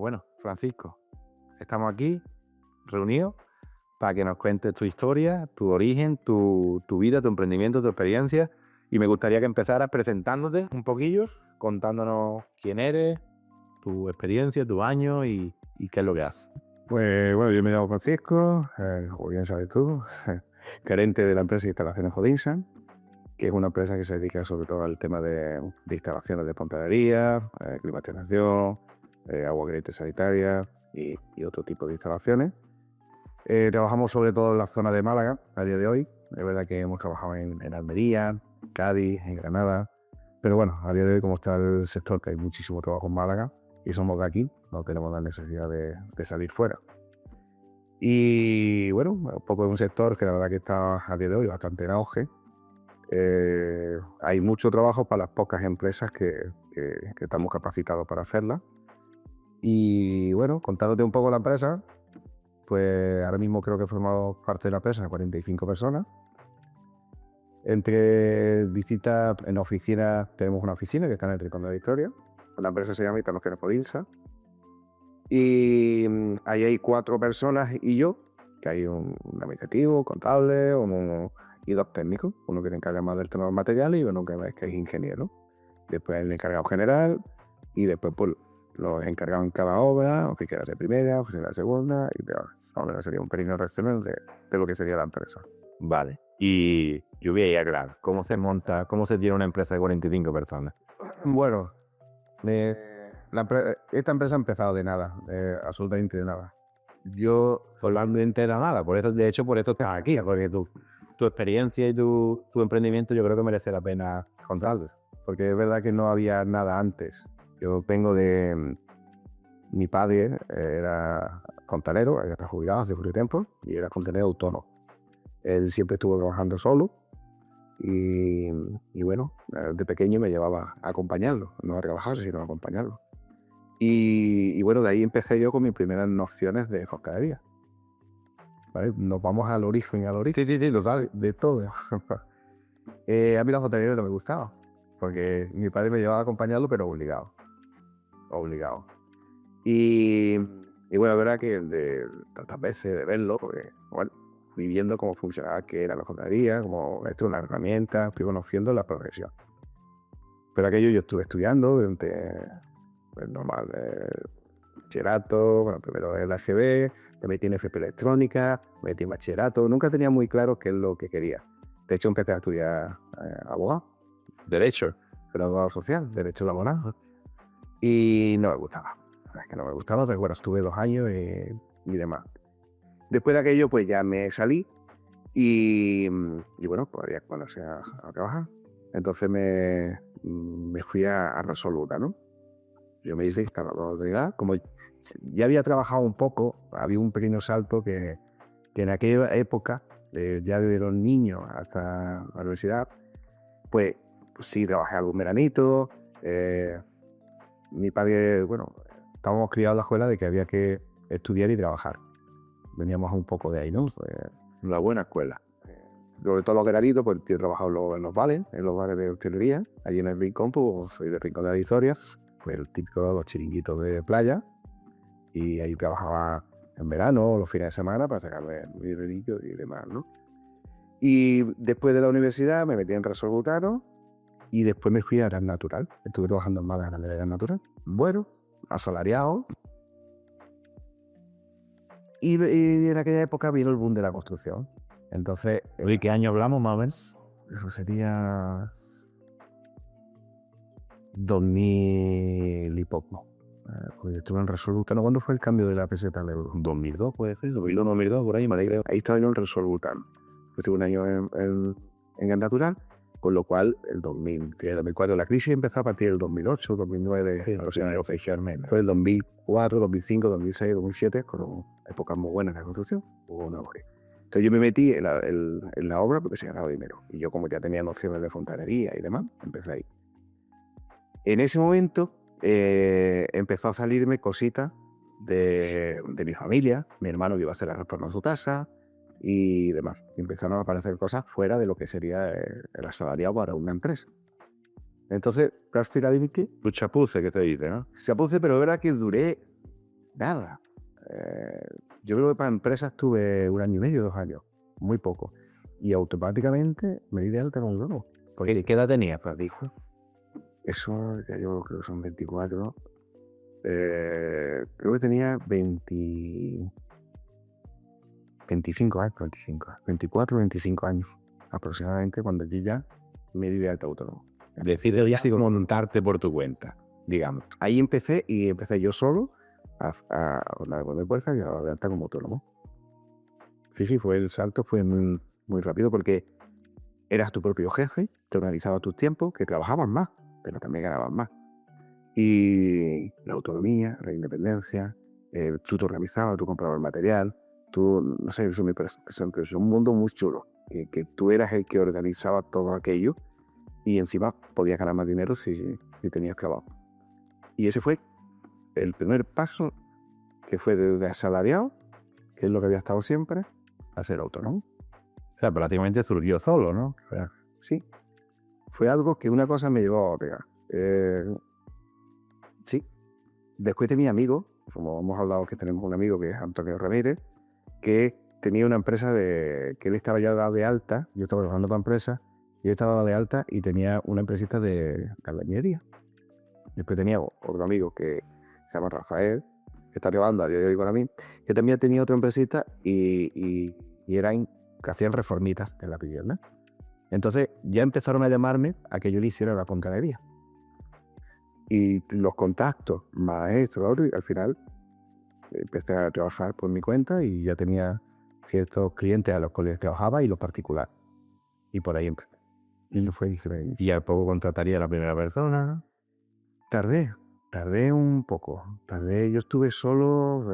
bueno, Francisco, estamos aquí reunidos para que nos cuentes tu historia, tu origen, tu vida, tu emprendimiento, tu experiencia. Y me gustaría que empezaras presentándote un poquillo, contándonos quién eres, tu experiencia, tu año y qué es lo que haces. Pues bueno, yo me llamo Francisco, como bien sabes tú, gerente de la empresa de instalaciones Hodinsan, que es una empresa que se dedica sobre todo al tema de instalaciones de fontanería, climatización, agua caliente sanitaria y otro tipo de instalaciones. Trabajamos sobre todo en la zona de Málaga a día de hoy. Es verdad que hemos trabajado en Almería, Cádiz, en Granada, pero bueno, a día de hoy como está el sector, que hay muchísimo trabajo en Málaga y somos de aquí, no tenemos la necesidad de salir fuera. Y bueno, un poco de un sector que la verdad que está a día de hoy bastante en auge. Hay mucho trabajo para las pocas empresas que estamos capacitados para hacerla. Y bueno, contándote un poco la empresa, pues ahora mismo creo que formamos parte de la empresa 45 personas. Entre visitas en oficina, tenemos una oficina que está en el Rincón de la Victoria. La empresa se llama Instalaciones Podinsa. Y ahí hay 4 personas y yo, que hay un administrativo, contable, y 2 técnicos. Uno que se encarga más del tema de los materiales y uno que es ingeniero. Después el encargado general y después pues, los encargados en cada obra, oficinas de primera, oficinas de segunda, y más o menos sería un pequeño resumen de lo que sería la empresa. Vale. Y yo voy a ir a aclarar, ¿cómo se monta, cómo se tiene una empresa de 45 personas? Bueno, esta empresa ha empezado de nada, absolutamente de nada. Yo Totalmente de nada. Por eso, de hecho, por eso estás aquí, porque tu experiencia y tu emprendimiento yo creo que merece la pena contarles. porque es verdad que no había nada antes. Yo vengo de... Mi padre era fontanero, ya está jubilado hace mucho tiempo, y era fontanero autónomo. Él siempre estuvo trabajando solo y bueno, de pequeño me llevaba a acompañarlo, no a trabajar, sino a acompañarlo. Y bueno, de ahí empecé yo con mis primeras nociones de fontanería. ¿Vale? Nos vamos al origen, sí, lo sabes, de todo. A mí la fontanería no me gustaba, porque mi padre me llevaba a acompañarlo, pero obligado. Y bueno, la verdad que de tantas veces de verlo, porque bueno, viviendo cómo funcionaba, qué era la fontanería, como esto es una herramienta, estoy conociendo la profesión. Pero aquello yo estuve estudiando durante pues, normal, bachillerato, bueno, primero el AGB, me metí en FP electrónica, me metí en bachillerato, nunca tenía muy claro qué es lo que quería. De hecho, empecé a estudiar abogado, Derecho. graduado social, derecho laboral, y no me gustaba. Es que no me gustaba, pero bueno, estuve 2 años y demás. Después de aquello, pues ya me salí y bueno, pues había que ponerse a trabajar. Entonces me fui a Resoluta, ¿no? Yo me hice instalador de gas. Como ya había trabajado un poco, había un pequeño salto que en aquella época, ya desde los niños hasta la universidad, pues sí, trabajé algún veranito. Mi padre, bueno, estábamos criados en la escuela de que había que estudiar y trabajar. Veníamos un poco de ahí, ¿no? Una buena escuela. Sobre todo los veranitos, pues yo he trabajado en los bares de hostelería. Allí en el Rincón, pues soy del Rincón de la Victoria, pues el típico de los chiringuitos de playa. Y ahí trabajaba en verano, los fines de semana, para sacarme mi dinerillo y demás, ¿no? Y después de la universidad me metí en Resolutano y después me fui a Gas Natural. Estuve trabajando en Málaga de Gas Natural. Bueno, asalariado. Y en aquella época vino el boom de la construcción. Entonces, ¿De qué año hablamos, más o menos? eso sería 2000 y poco. Pues estuve en Resolutano. ¿Cuándo fue el cambio de la peseta al euro? 2002 puede ser, 2001, 2002, por ahí, me alegro. Ahí estaba yo en Resolutano. Estuve un año en Gas Natural, con lo cual el 2003, 2004, la crisis empezó a partir del 2008, 2009, Sí, no sé, negociación. fue el 2004, 2005, 2006, 2007, con épocas muy buenas de la construcción. Hubo una auge. Entonces yo me metí en la obra porque se ganaba dinero. Y yo como ya tenía nociones de fontanería y demás, empecé ahí. En ese momento empezó a salirme cositas de mi familia, mi hermano que iba a hacer la reforma en su casa y demás. Y empezaron a aparecer cosas fuera de lo que sería el asalariado para una empresa. Entonces, prácticamente Tu chapuce, que te dice, ¿no? se apuse, pero era que duré Nada. Yo creo que para empresas tuve 1 año y medio, 2 años, muy poco. Y automáticamente me di de alta con Globo. ¿Qué edad tenías, Francisco? Eso ya yo creo que son 24. Creo que tenía 25 años, 24, 25 años aproximadamente cuando yo ya me di de alta autónomo. Decides ya montarte por tu cuenta, digamos. Ahí empecé yo solo a poner puertas y a dar de alta como autónomo. Sí, el salto fue muy, muy rápido porque eras tu propio jefe, te organizabas tus tiempos, que trabajabas más, pero también ganabas más. Y la autonomía, la independencia, tú te organizabas, tú comprabas el material, tú, no sé, eso me parece un mundo muy chulo, que tú eras el que organizaba todo aquello y encima podías ganar más dinero si tenías trabajo. Y ese fue el primer paso, que fue de asalariado, que es lo que había estado siempre, a ser autónomo. O sea, prácticamente surgió solo, ¿no? Sí. Fue algo que una cosa me llevó a otra. Sí. Después de mi amigo, como hemos hablado que tenemos un amigo que es Antonio Ramírez, que tenía una empresa que él estaba ya dado de alta, yo estaba trabajando para empresa, y él estaba dado de alta y tenía una empresita de albañilería. Después tenía otro amigo que se llama Rafael, que está trabajando a día de hoy con mí, que también tenía otra empresita y eran que hacían reformitas en la vivienda. Entonces ya empezaron a llamarme a que yo le hiciera la fontanería. Y los contactos, maestros, y al final empecé a trabajar por mi cuenta y ya tenía ciertos clientes a los cuales trabajaba y los particulares. Y por ahí empecé. Y eso fue diferente. Y al poco contrataría a la primera persona. Tardé un poco. Yo estuve solo,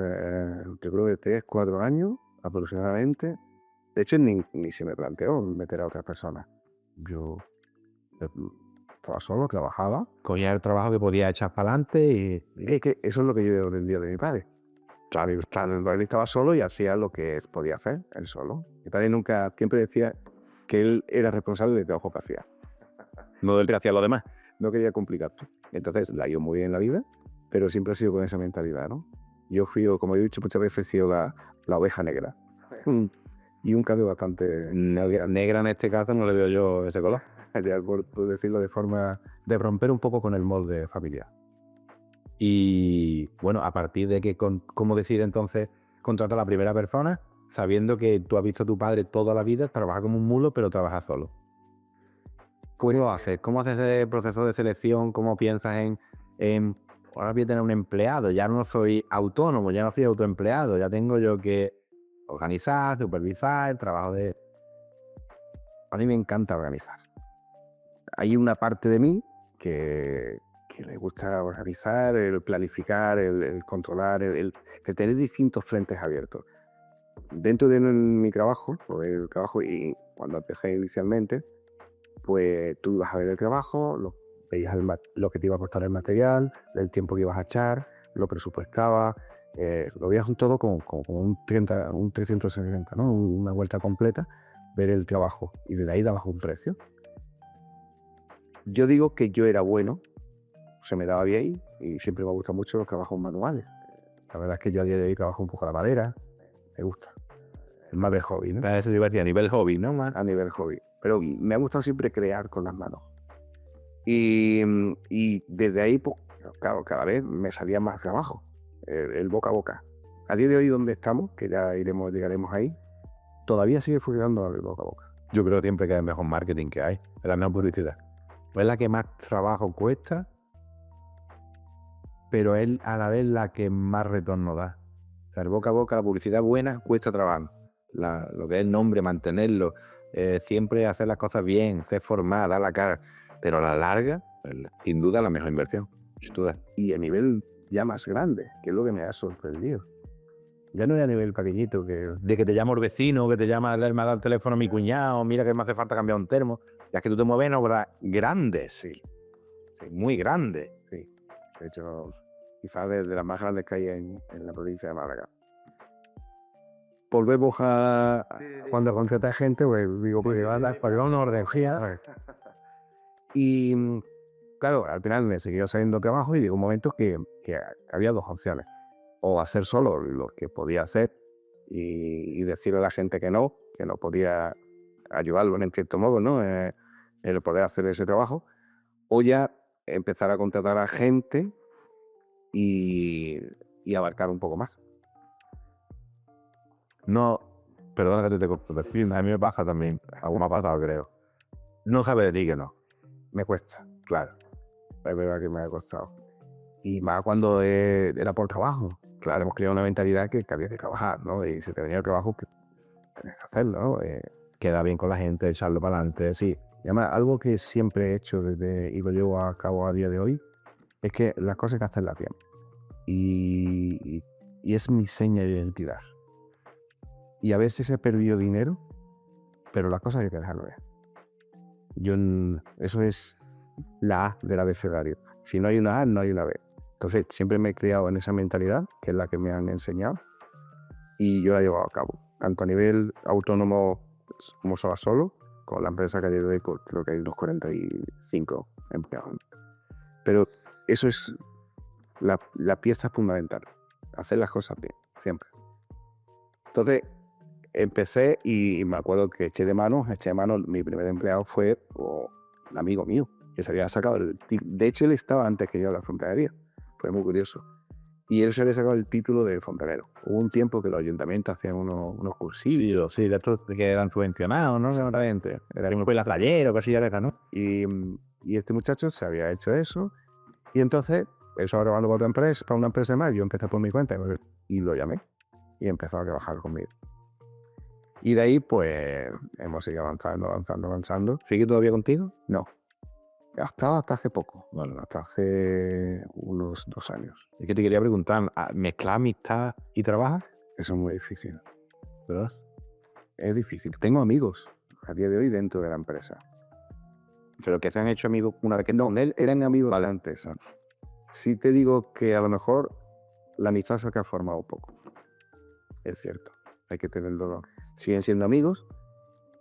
yo creo que 3, 4 años aproximadamente. De hecho, ni se me planteó meter a otras personas. Yo estaba solo, trabajaba. Cogía el trabajo que podía echar para adelante y... Es que eso es lo que yo he aprendido de mi padre. Claro, él estaba solo y hacía lo que podía hacer, él solo. Mi padre siempre decía que él era responsable del trabajo que hacía. No él hacía lo demás. No quería complicarte. Entonces, la ha ido muy bien en la vida, pero siempre ha sido con esa mentalidad, ¿no? Yo fui, como he dicho muchas veces, he sido la oveja negra. Y un cambio bastante... Negra en este caso no le veo yo ese color. Por decirlo de forma de romper un poco con el molde familiar. Y bueno, a partir de que, ¿cómo decir entonces contratar a la primera persona, sabiendo que tú has visto a tu padre toda la vida trabajar como un mulo, pero trabaja solo? ¿Cómo lo haces? ¿Cómo haces ese proceso de selección? ¿Cómo piensas ahora voy a tener un empleado? Ya no soy autónomo, ya no soy autoempleado, ya tengo yo que organizar, supervisar el trabajo de... A mí me encanta organizar. Hay una parte de mí que le gusta organizar, el planificar, el controlar, el tener distintos frentes abiertos. Dentro de mi trabajo, y cuando empecé inicialmente, pues tú ibas a ver el trabajo, veías lo que te iba a costar el material, el tiempo que ibas a echar, lo presupuestabas, lo veías todo como un 360, ¿no? Una vuelta completa, ver el trabajo y de ahí dabas un precio. Yo digo que yo era bueno, se me daba bien y siempre me gustan mucho los trabajos manuales. La verdad es que yo a día de hoy trabajo un poco la madera, me gusta. Es más de hobby, ¿no? Eso divertido, a nivel hobby, ¿no? A nivel hobby. Pero me ha gustado siempre crear con las manos. Y desde ahí, pues, claro, cada vez me salía más trabajo, el boca a boca. A día de hoy, donde estamos, que ya llegaremos ahí, todavía sigue funcionando el boca a boca. Yo creo siempre que es el mejor marketing que hay, la no publicidad. Es la que más trabajo cuesta, pero es a la vez la que más retorno da. O sea, el boca a boca, la publicidad buena, cuesta trabajo. Lo que es el nombre, mantenerlo, siempre hacer las cosas bien, ser formal, dar la cara. Pero a la larga, sin duda, la mejor inversión. Sin duda. Y a nivel ya más grande, que es lo que me ha sorprendido. Ya no es a nivel pequeñito, de que te llama el vecino, que te llama, me ha dado el teléfono a mi cuñado, mira que me hace falta cambiar un termo. Ya es que tú te mueves en obras grandes, sí, muy grandes. Sí. De hecho, quizás desde las más grandes que hay en la provincia de Málaga. Volvemos a cuando contrata gente, pues digo, pues va a dar para una ordenía. Y claro, al final me siguió saliendo trabajo y llegó un momento que había dos opciones. o hacer solo lo que podía hacer y decirle a la gente que no podía ayudarlo en cierto modo, ¿no? El poder hacer ese trabajo, o ya empezar a contratar a gente y abarcar un poco más. No, perdona que te corte, a mí me pasa también, algo me ha pasado creo. No sabe decir que no. Me cuesta, claro. Es verdad que me ha costado. Y más cuando era por trabajo. Claro, hemos creado una mentalidad que había que trabajar, ¿no? Y si te venía el trabajo, que tenés que hacerlo, ¿no? Queda bien con la gente, echarlo para adelante, sí. Y además, algo que siempre he hecho y lo llevo a cabo a día de hoy, es que las cosas hay que hacerlas bien. Y es mi seña de identidad. Y a veces he perdido dinero, pero las cosas hay que dejarlo bien. Eso es la A del abecedario. Si no hay una A, no hay una B. Entonces, siempre me he criado en esa mentalidad, que es la que me han enseñado, y yo la he llevado a cabo, tanto a nivel autónomo como solo, con la empresa que a día de hoy creo que hay unos 45 empleados. Pero eso es la pieza fundamental, hacer las cosas bien, siempre. Entonces, empecé y me acuerdo que eché de mano, mi primer empleado fue un amigo mío, que se había sacado de hecho, él estaba antes que yo en la fontanería, fue muy curioso. Y él se había sacado el título de fontanero. Hubo un tiempo que los ayuntamientos hacían unos cursillos. Sí, de estos que eran subvencionados, ¿no? Seguramente. Era como la playera o cosillas de esas, ¿no? Y este muchacho se había hecho eso. Y entonces, eso grabando para una empresa más, yo empecé por mi cuenta y lo llamé. Y empezó a trabajar conmigo. Y de ahí, pues, hemos seguido avanzando. ¿Sigue todavía contigo? No. Hasta hace poco. Bueno, hasta hace unos 2 años. Es que te quería preguntar, ¿mezclar amistad y trabajo? Eso es muy difícil, ¿verdad? Es difícil. Tengo amigos a día de hoy dentro de la empresa. Pero que se han hecho amigos una vez que no. Eran amigos de la empresa. Sí te digo que a lo mejor la amistad se ha formado un poco. Es cierto. Hay que tenerlo. Siguen siendo amigos,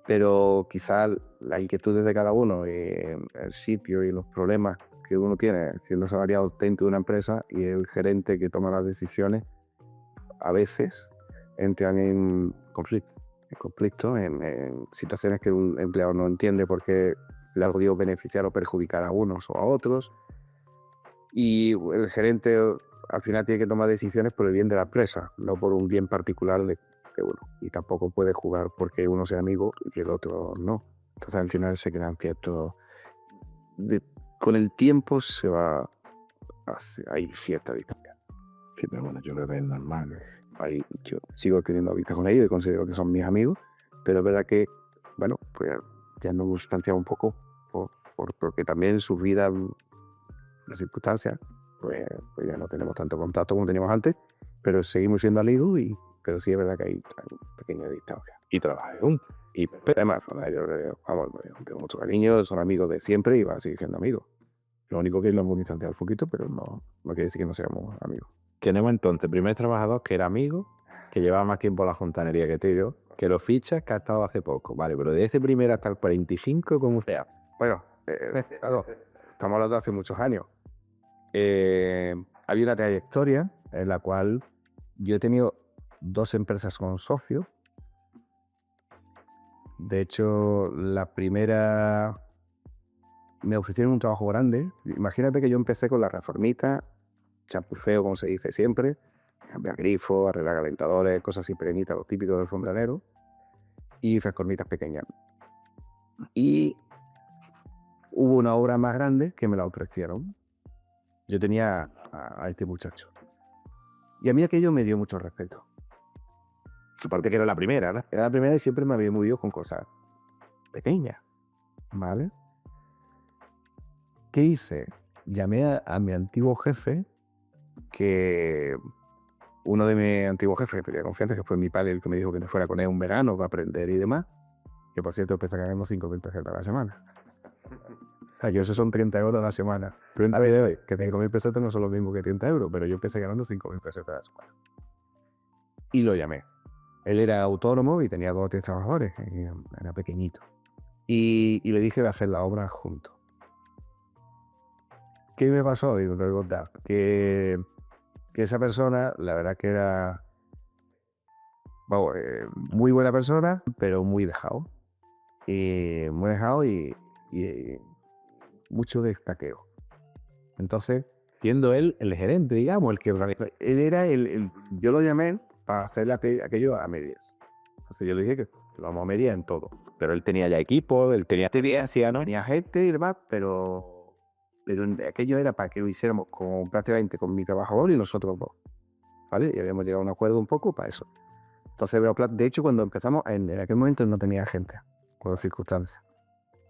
pero quizá las inquietudes de cada uno, el sitio y los problemas que uno tiene siendo asalariado dentro de una empresa y el gerente que toma las decisiones, a veces entran en conflicto, en situaciones que un empleado no entiende por qué le ha podido beneficiar o perjudicar a unos o a otros. Y el gerente al final tiene que tomar decisiones por el bien de la empresa, no por un bien particular de uno. Y tampoco puede jugar porque uno sea amigo y el otro no. Entonces al final se crean ciertos... con el tiempo se va... Hay cierta distancia. Sí, pero bueno, yo creo que es normal. Yo sigo teniendo vistas con ellos y considero que son mis amigos, pero es verdad que, bueno, pues ya nos hemos distanciado un poco porque también sus vidas, las circunstancias, pues ya no tenemos tanto contacto como teníamos antes, pero seguimos siendo amigos, pero sí es verdad que hay pequeña distancia. Y trabajé juntos. Y además, vamos, tengo mucho cariño, son amigos de siempre y van a seguir siendo amigos. Lo único que nos hemos distanciado un poquito, pero no quiere decir que no seamos amigos. Tenemos entonces primer trabajador que era amigo, que llevaba más tiempo en la fontanería que yo, que lo fichas, que ha estado hace poco. Vale, pero de ese primero hasta el 45, ¿cómo sea? Bueno, estamos hablando de hace muchos años. Había una trayectoria en la cual yo he tenido 2 empresas con socios. De hecho, la primera me ofrecieron un trabajo grande. Imagínate que yo empecé con la reformita, chapuceo, como se dice siempre, cambiar grifos, arreglar calentadores, cosas así pequeñitas, lo típico del fontanero, y reformitas pequeñas. Y hubo una obra más grande que me la ofrecieron. Yo tenía a este muchacho. Y a mí aquello me dio mucho respeto. Aparte que era la primera, ¿no? Era la primera y siempre me había movido con cosas pequeñas, ¿vale? ¿Qué hice? Llamé a mi antiguo jefe, que uno de mis antiguos jefes, que tenía confianza, que fue mi padre el que me dijo que me fuera con él un verano para aprender y demás, que por cierto empecé a ganarnos 5.000 pesetas a la semana. O sea, yo eso son 30 euros a la semana. Pero a día de hoy, que 5.000 pesetas no son lo mismo que 30 euros, pero yo empecé ganando 5.000 pesetas a la semana. Y lo llamé. Él era autónomo y tenía 2 o 3 trabajadores, era pequeñito. Y le dije de hacer la obra juntos. ¿Qué me pasó? Digo, que que esa persona, la verdad que era vamos, muy buena persona, pero muy dejado. Muy dejado y mucho destaqueo. Entonces, Siendo él el gerente, digamos, el que organiza. él era yo lo llamé para hacer aquello a medias. Entonces yo le dije que lo vamos a mediar en todo. Pero él tenía ya equipo, él tenía experiencia, ¿no? Tenía gente y demás, pero aquello era para que lo hiciéramos prácticamente con mi trabajador y nosotros dos. ¿Vale? Y habíamos llegado a un acuerdo un poco para eso. Entonces, de hecho, cuando empezamos, en aquel momento no tenía gente, por las circunstancias.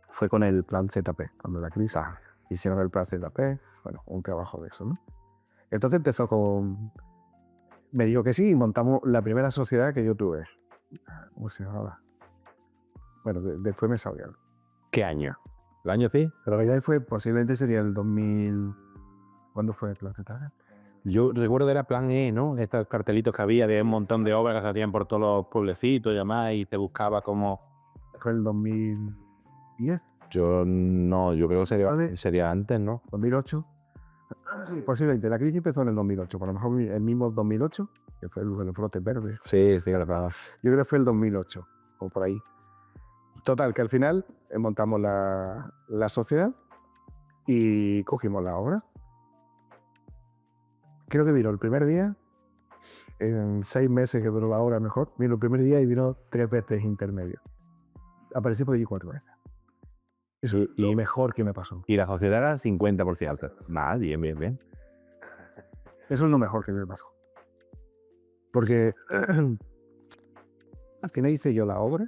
Fue con el plan ZP, cuando la crisis hicieron el plan ZP, bueno, un trabajo de eso, ¿no? Entonces empezó con... Me dijo que sí y montamos la primera sociedad que yo tuve. ¿Cómo se llamaba? Bueno, después me salió. ¿Qué año? ¿El año sí? Pero la idea fue, posiblemente sería el 2000... ¿Cuándo fue el plan ZP? Yo recuerdo que era plan E, ¿no? Estos cartelitos que había de un montón de obras que se hacían por todos los pueblecitos y demás, y te buscaba como... Fue el 2010, Yo no, yo creo que ¿Vale? sería antes, ¿no? 2008. Sí, posiblemente. La crisis empezó en el 2008, por lo mejor el mismo 2008, que fue el de los brotes verdes. Sí, sí, claro. Yo creo que fue el 2008, o por ahí. Total, que al final montamos la sociedad y cogimos la obra. Creo que vino el primer día, en 6 meses que duró la obra mejor, vino el primer día y vino 3 veces intermedios. Aparecí por allí 4 veces. Eso es lo mejor que me pasó. Y la sociedad era 50%. Más, bien, bien, bien. Eso es lo mejor que me pasó. Porque al final hice yo la obra,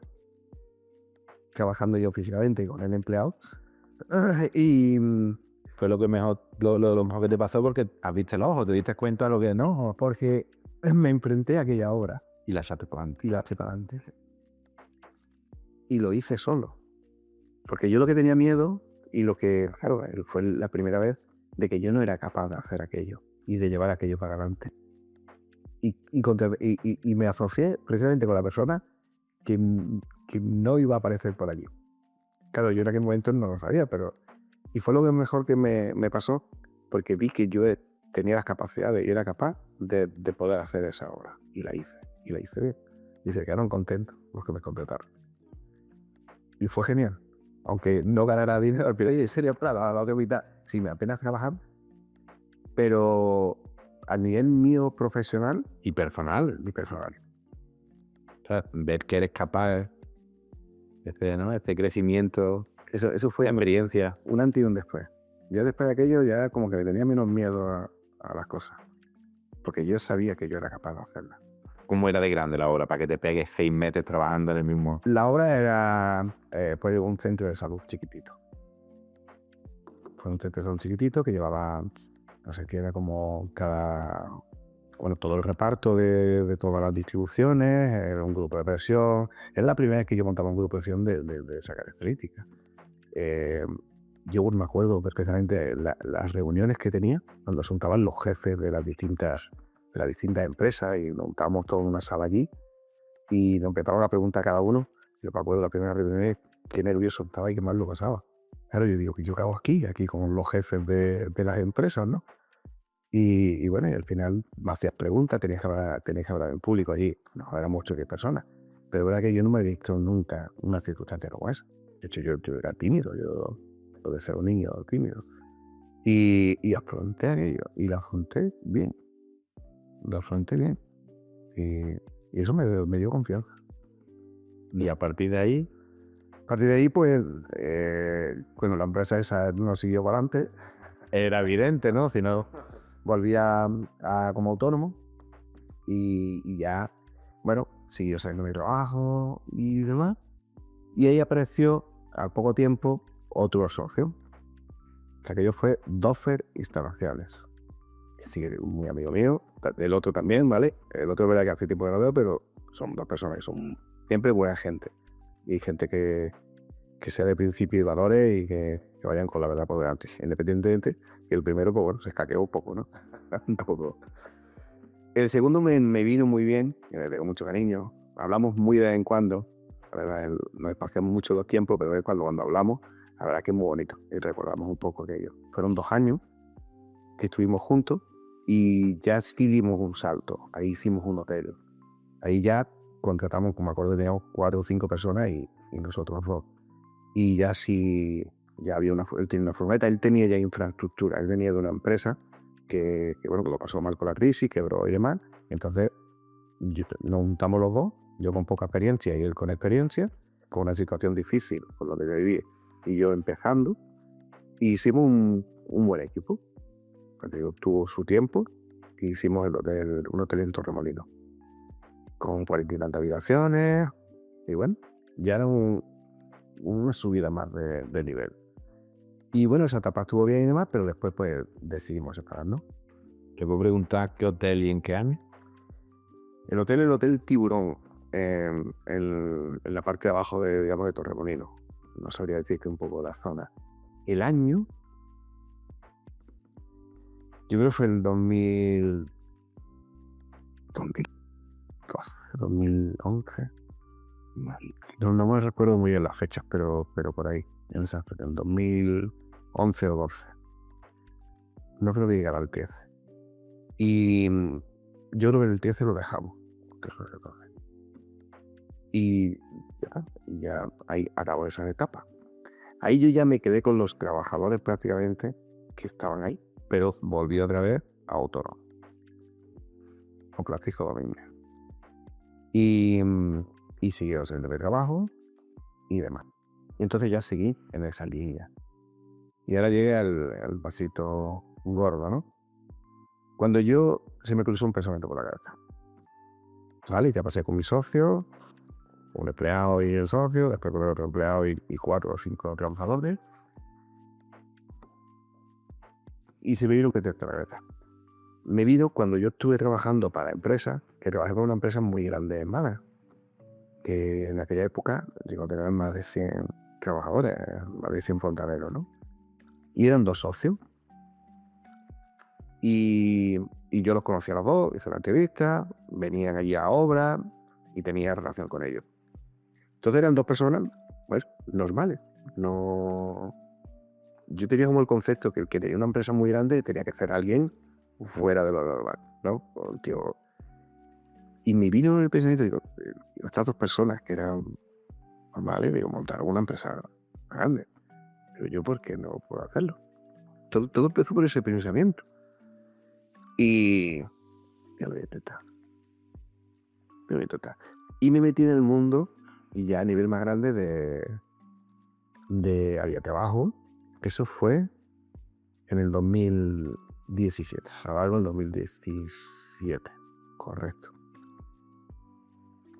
trabajando yo físicamente con el empleado. Y Fue lo mejor que te pasó porque abriste el ojo, te diste cuenta de lo que no. porque me enfrenté a aquella obra Y la echaste para adelante. y la eché para adelante. Y lo hice solo. Porque yo lo que tenía miedo y lo que, claro, fue la primera vez de que yo no era capaz de hacer aquello y de llevar aquello para adelante. Y me asocié precisamente con la persona que no iba a aparecer por allí. Claro, yo en aquel momento no lo sabía, pero... Y fue lo que mejor que me pasó, porque vi que yo tenía las capacidades y era capaz de poder hacer esa obra. Y la hice bien. Y se quedaron contentos los que me contrataron. Y fue genial. Aunque no ganara dinero, al final, en serio, para la otra mitad, sí, me apenas trabajar, pero a nivel mío profesional Y personal. y personal. O sea, ver que eres capaz, ¿no? Este crecimiento, Eso fue la experiencia. un antes y un después. Ya después de aquello, ya como que le tenía menos miedo a las cosas. Porque yo sabía que yo era capaz de hacerlas. ¿Cómo era de grande la obra? Para que te pegues 6 meses trabajando en el mismo... La obra era pues un centro de salud chiquitito. Fue un centro de salud chiquitito que llevaba, no sé qué, era como todo el reparto de todas las distribuciones, era un grupo de presión. Era la primera vez que yo montaba un grupo de presión de esa característica. Yo me acuerdo perfectamente las reuniones que tenía cuando se juntaban los jefes de las distintas empresas y nos montábamos todos en una sala allí y nos empezaron a preguntar a cada uno. Yo me acuerdo la primera reunión, qué nervioso estaba y qué mal lo pasaba. Claro, yo digo, ¿qué hago aquí con los jefes de las empresas, ¿no? Y bueno, y al final me hacías preguntas, tenías que hablar en público allí. No éramos 8 o 10 personas. Pero es verdad que yo no me he visto nunca una circunstancia como esa. De hecho, yo era tímido, yo de ser un niño tímido. Y afronté aquello, y lo afronté bien. Y eso me dio confianza. Y a partir de ahí, A partir de ahí, pues, cuando la empresa esa no siguió para adelante, era evidente, ¿no? Si no... volví como autónomo y ya, bueno, siguió saliendo mi trabajo y demás. Y ahí apareció, al poco tiempo, otro socio. Que aquello fue Doffer Instalaciones. Que sigue muy amigo mío. El otro también, ¿vale? El otro es verdad que hace tiempo que no veo, pero son 2 personas que son siempre buena gente. Y gente que sea de principios y valores y que vayan con la verdad por delante. Independientemente, que el primero, pues bueno, se escaqueó un poco, ¿no? Tampoco. El segundo me vino muy bien, le tengo mucho cariño. Hablamos muy de vez en cuando. La verdad, nos espaciamos mucho los tiempos, pero de vez en cuando hablamos, la verdad que es muy bonito. Y recordamos un poco aquello. Fueron 2 años que estuvimos juntos Y ya sí dimos un salto. Ahí hicimos un hotel. Ahí ya contratamos, como me acuerdo, teníamos 4 o 5 personas y nosotros 2. Y ya sí, ya había él tenía una furgoneta, él tenía ya infraestructura. Él venía de una empresa que bueno, que lo pasó mal con la crisis, quebró y demás. Entonces, nos juntamos los dos, yo con poca experiencia y él con experiencia, con una situación difícil, por lo que yo viví, y yo empezando, y hicimos un buen equipo. Digo, tuvo su tiempo y hicimos un hotel en Torremolinos con 40 y tantas habitaciones y bueno, ya era una subida más de nivel. Y bueno, esa etapa estuvo bien y demás, pero después pues decidimos separarnos. ¿Te puedo preguntar qué hotel y en qué año? El Hotel Tiburón, en la parte de abajo digamos, de Torremolinos. No sabría decir que un poco la zona. El año, yo creo que fue el 2011. No me recuerdo muy bien las fechas, pero por ahí. En el 2011 o 12. No creo que llegara al 13. Y yo creo que el 13 lo dejamos. Que fue el 14. Y ya ahí acabó esa etapa. Ahí yo ya me quedé con los trabajadores prácticamente que estaban ahí, pero volví otra vez a autónomo, con Francisco Domínguez. Y siguió el de trabajo y demás. Y entonces ya seguí en esa línea. Y ahora llegué al pasito gordo, ¿no? Cuando se me cruzó un pensamiento por la cabeza. ¿Vale? Y ya pasé con mi socio, un empleado y el socio, después con el otro empleado y 4 o 5 trabajadores. Y se me vino un pretexto a la cabeza. Me vino cuando yo estuve trabajando para empresas, que trabajé con una empresa muy grande en Málaga, que en aquella época, digo, tenían más de 100 trabajadores, más de 100 fontaneros, ¿no? Y eran 2 socios. Y yo los conocía a los dos, hice la entrevista, venían allí a obra y tenía relación con ellos. Entonces eran 2 personas, pues, normales. No... Yo tenía como el concepto que el que tenía una empresa muy grande tenía que ser alguien fuera de lo normal, ¿no? Tío. Y me vino el pensamiento, digo, estas 2 personas que eran normales, digo, montar una empresa grande. Pero yo, ¿por qué no puedo hacerlo? Todo empezó por ese pensamiento. Y ya lo voy a intentar. Y me metí en el mundo, y ya a nivel más grande de Había Trabajo. Eso fue en el 2017. Algo en el 2017. Correcto.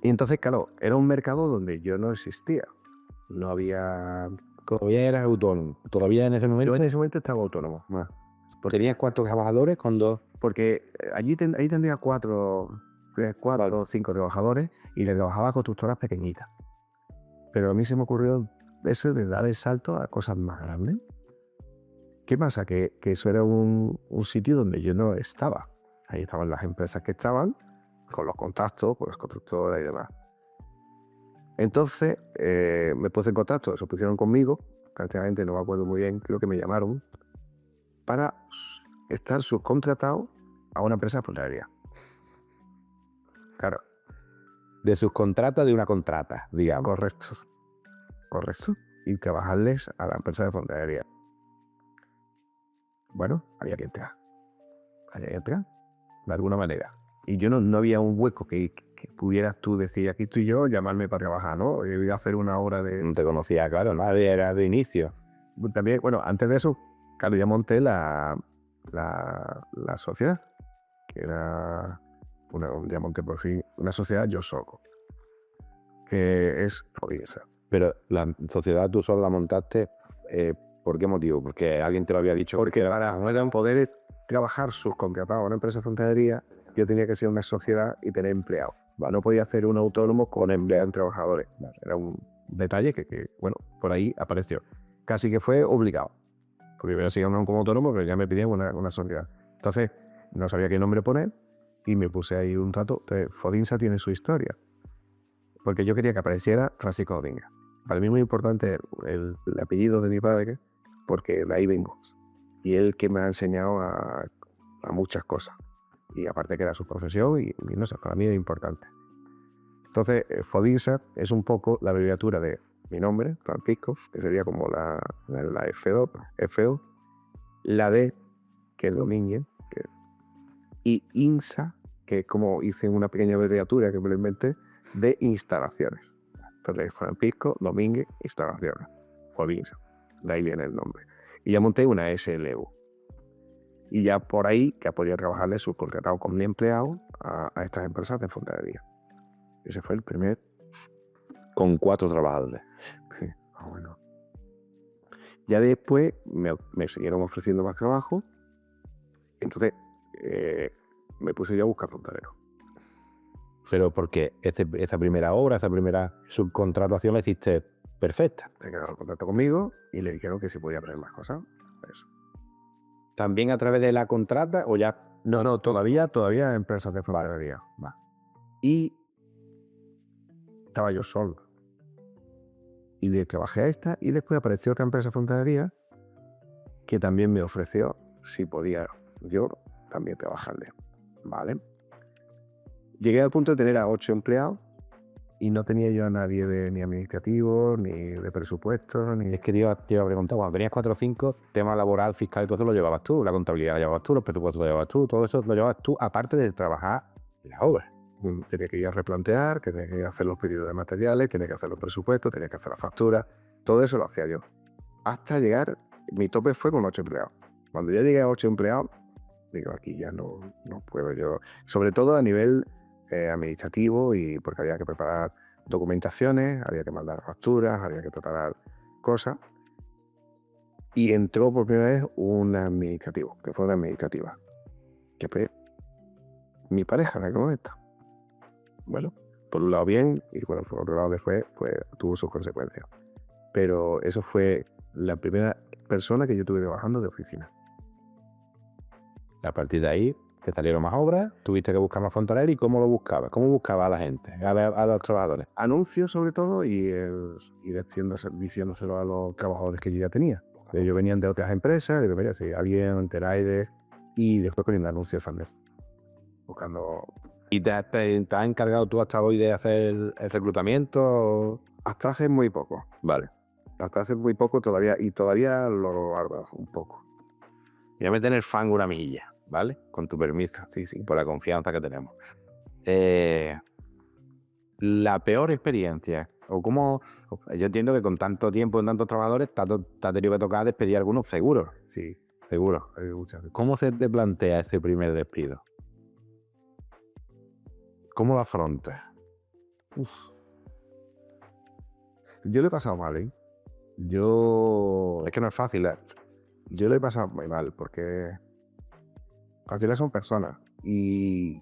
Y entonces, claro, era un mercado donde yo no existía. No había... Todavía eras autónomo. Todavía en ese momento. Yo en ese momento estaba autónomo. ¿Tenías cuántos trabajadores con 2? Porque ahí tendría 4 o 5 trabajadores y le trabajaba a constructoras pequeñitas. Pero a mí se me ocurrió eso de dar el salto a cosas más grandes. ¿Qué pasa? Que eso era un sitio donde yo no estaba. Ahí estaban las empresas que estaban, con los contactos, pues constructoras y demás. Entonces me puse en contacto, se pusieron conmigo, prácticamente no me acuerdo muy bien, creo que me llamaron, para estar subcontratado a una empresa de fontanería. Claro. De subcontrata de una contrata, digamos. Correcto. Y trabajarles a la empresa de fontanería. Bueno, había que entrar. De alguna manera. Y yo no había un hueco que pudieras tú decir, aquí estoy yo, llamarme para trabajar, ¿no? Yo iba a hacer una hora de... No te conocía, claro, nadie era de inicio. También, bueno, antes de eso, claro, ya monté la sociedad, que era... ya monté por fin una sociedad yo solo, que es Rodinsa. Pero la sociedad tú solo la montaste, ¿por qué motivo? ¿Porque alguien te lo había dicho? Porque para poder trabajar subcontratado a una empresa de fontanería, yo tenía que ser una sociedad y tener empleados. No podía hacer un autónomo con empleados en trabajadores. Era un detalle que, bueno, por ahí apareció. Casi que fue obligado. Porque yo seguía como autónomo, pero ya me pidían una sociedad. Entonces, no sabía qué nombre poner y me puse ahí un rato. Entonces, Fodinsa tiene su historia. Porque yo quería que apareciera Francisco Domínguez. Para mí es muy importante el apellido de mi padre, porque de ahí vengo. Y él que me ha enseñado a a muchas cosas. Y aparte que era su profesión y no sé, para mí es importante. Entonces, Fodinsa es un poco la abreviatura de mi nombre, Francisco, que sería como la FO, la D, que es Domínguez, y INSA, que es como hice una pequeña abreviatura que me lo inventé, de instalaciones. Entonces, Francisco Domínguez Instalaciones, Fodinsa, de ahí viene el nombre. Y ya monté una SLU. Y ya por ahí que podía trabajarle subcontratado con mi empleado a estas empresas de fontanería. Ese fue el primer. Con 4 trabajadores. Bueno. Ya después me siguieron ofreciendo más trabajo. Entonces me puse yo a buscar fontaneros. Pero porque esa primera obra, esa primera subcontratación la hiciste perfecta. Se quedaron en contacto conmigo y le dijeron que si podía aprender más cosas. Eso. ¿También a través de la contrata o ya? No, todavía empresas de fontanería. Va. Y estaba yo solo. Y de que bajé a esta, y después apareció otra empresa de fontanería que también me ofreció si podía yo también trabajarle. ¿Vale? Llegué al punto de tener a 8 empleados y no tenía yo a nadie ni administrativo, ni de presupuesto, ni... Es que te iba a preguntar, cuando tenías 4 o 5, tema laboral, fiscal y todo eso lo llevabas tú, la contabilidad la llevabas tú, los presupuestos lo llevabas tú, todo eso lo llevabas tú, aparte de trabajar la obra. Tenía que ir a replantear, tenía que ir a hacer los pedidos de materiales, tenía que hacer los presupuestos, tenía que hacer las facturas, todo eso lo hacía yo. Hasta llegar, mi tope fue con 8 empleados. Cuando ya llegué a 8 empleados, digo, aquí ya no puedo yo, sobre todo a nivel administrativo, y porque había que preparar documentaciones, había que mandar facturas, había que preparar cosas. Y entró por primera vez un administrativo, que fue una administrativa, que fue mi pareja en aquel momento. Bueno, por un lado bien, y bueno, por otro lado después pues tuvo sus consecuencias. Pero eso fue la primera persona que yo tuve trabajando de oficina. A partir de ahí, te salieron más obras, tuviste que buscar más fontaneros. ¿Y cómo lo buscabas? ¿Cómo buscabas a la gente, a los trabajadores? Anuncios sobre todo y diciéndoselo a los trabajadores que yo ya tenía. Ellos venían de otras empresas, digo, mira, si alguien Teraide, y después poniendo anuncios también. Buscando... ¿Y te has encargado tú hasta hoy de hacer el reclutamiento? Hasta hace muy poco. Vale. Hasta hace muy poco todavía, y todavía lo hago un poco. Voy a meter el fango una milla, ¿vale? Con tu permiso, sí, por la confianza que tenemos. La peor experiencia, o cómo... Yo entiendo que con tanto tiempo en tantos trabajadores te ha tenido que tocar despedir a algunos seguros. Sí, Seguro. ¿Cómo se te plantea ese primer despido? ¿Cómo lo afrontas? Yo lo he pasado mal, ¿eh? Es que no es fácil. Yo lo he pasado muy mal porque al final son personas. Y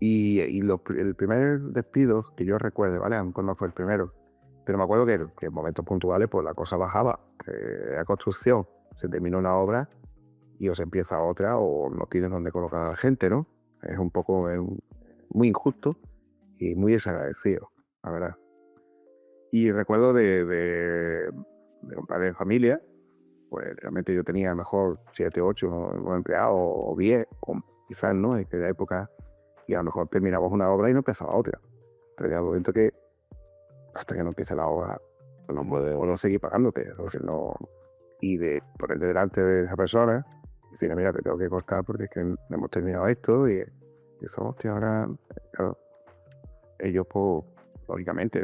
el primer despido que yo recuerde, ¿vale? Aunque no fue el primero, pero me acuerdo que en momentos puntuales pues la cosa bajaba. La construcción, se terminó una obra y o se empieza otra o no tienes dónde colocar a la gente, ¿no? Es un poco muy injusto y muy desagradecido, la verdad. Y recuerdo de un padre de familia, pues realmente yo tenía a lo mejor 7, 8 empleados o 10, o quizás, ¿no? En aquella época, y a lo mejor terminamos una obra y no empezaba otra. Pero ya momento que hasta que no empiece la obra, no puedo seguir pagándote. No, y de ponerte delante de esa persona y decir, mira, te tengo que costar porque es que no hemos terminado esto, y eso, hostia, ahora, claro, ellos, pues, lógicamente,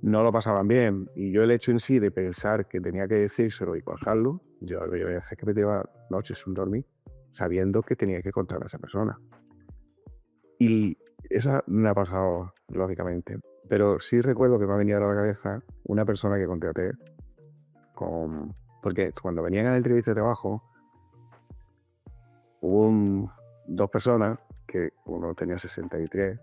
no lo pasaban bien. Y yo el hecho en sí de pensar que tenía que decírselo y bajarlo, yo es que me llevaba noches sin dormir, sabiendo que tenía que contar a esa persona. Y esa me ha pasado, lógicamente. Pero sí recuerdo que me ha venido a la cabeza una persona que contraté porque cuando venían a la entrevista de trabajo, hubo 2 personas que uno tenía 63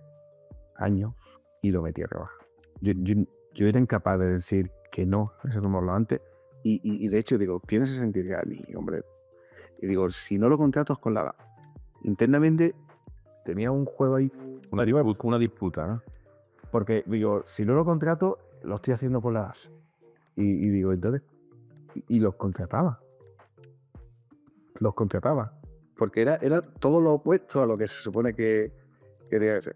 años y lo metí a trabajar. Yo era incapaz de decir que no, eso lo hemos hablado antes. Y de hecho digo, tiene 63 años, hombre. Y digo, si no lo contrato es con la edad. Internamente tenía un juego ahí. Una disputa, ¿no? Porque digo, si no lo contrato, lo estoy haciendo por la edad. Y digo, entonces, y los contrataba. los contrataba. Porque era todo lo opuesto a lo que se supone que quería ser.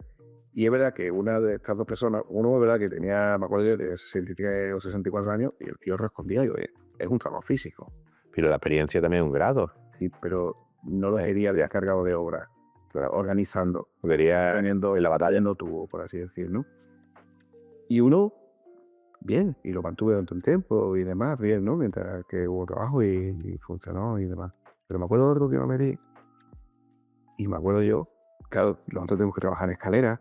Y es verdad que una de estas dos personas, uno es verdad que tenía, me acuerdo, de 63 o 64 años, y el tío respondía, digo, es un trabajo físico. Pero la experiencia también es un grado. Sí, pero no lo sería ya cargado de obra, pero organizando. Podría Teniendo, en la batalla no tuvo, por así decir, ¿no? Y uno, bien, y lo mantuve durante un tiempo y demás, bien, ¿no? Mientras que hubo trabajo y funcionó y demás. Pero me acuerdo de otro que me metí, y me acuerdo yo, claro, nosotros tenemos que trabajar en escaleras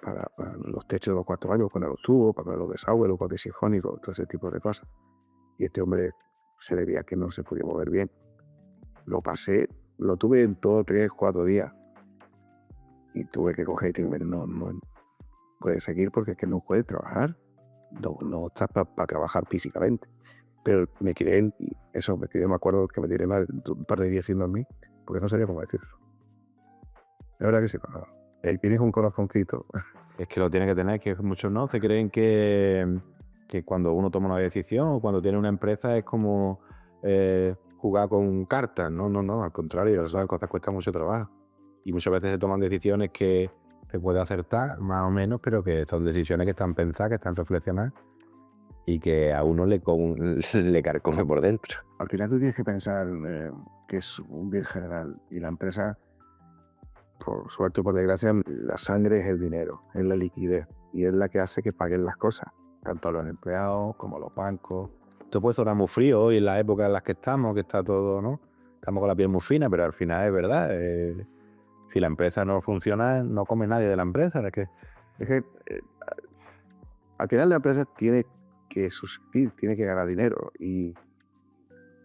para los techos de los 4 años, poner los tubos, para poner los desagües, los botes sifónicos, todo ese tipo de cosas. Y este hombre se le veía que no se podía mover bien. Lo pasé, lo tuve en todo 3, 4 días. Y tuve que coger y decir, no puede seguir porque es que no puede trabajar. No estás para trabajar físicamente. Pero me quedé, me acuerdo que me tiré mal un par de días sin dormir, porque no sabía cómo decirlo. La verdad que sí, tienes un corazoncito. Es que lo tiene que tener, que muchos no se creen que cuando uno toma una decisión o cuando tiene una empresa es como jugar con cartas. No, al contrario, las cosas cuestan mucho trabajo. Y muchas veces se toman decisiones que se puede acertar, más o menos, pero que son decisiones que están pensadas, que están reflexionadas y que a uno le carcome por dentro. Al final tú tienes que pensar que es un bien general y la empresa, por suerte o por desgracia, la sangre es el dinero, es la liquidez y es la que hace que paguen las cosas, tanto a los empleados como a los bancos. Esto puede sonar muy frío hoy en la época en la que estamos, que está todo, ¿no? Estamos con la piel muy fina, pero al final es verdad. Si la empresa no funciona, no come nadie de la empresa. Es que al final la empresa tiene que subsistir, tiene que ganar dinero y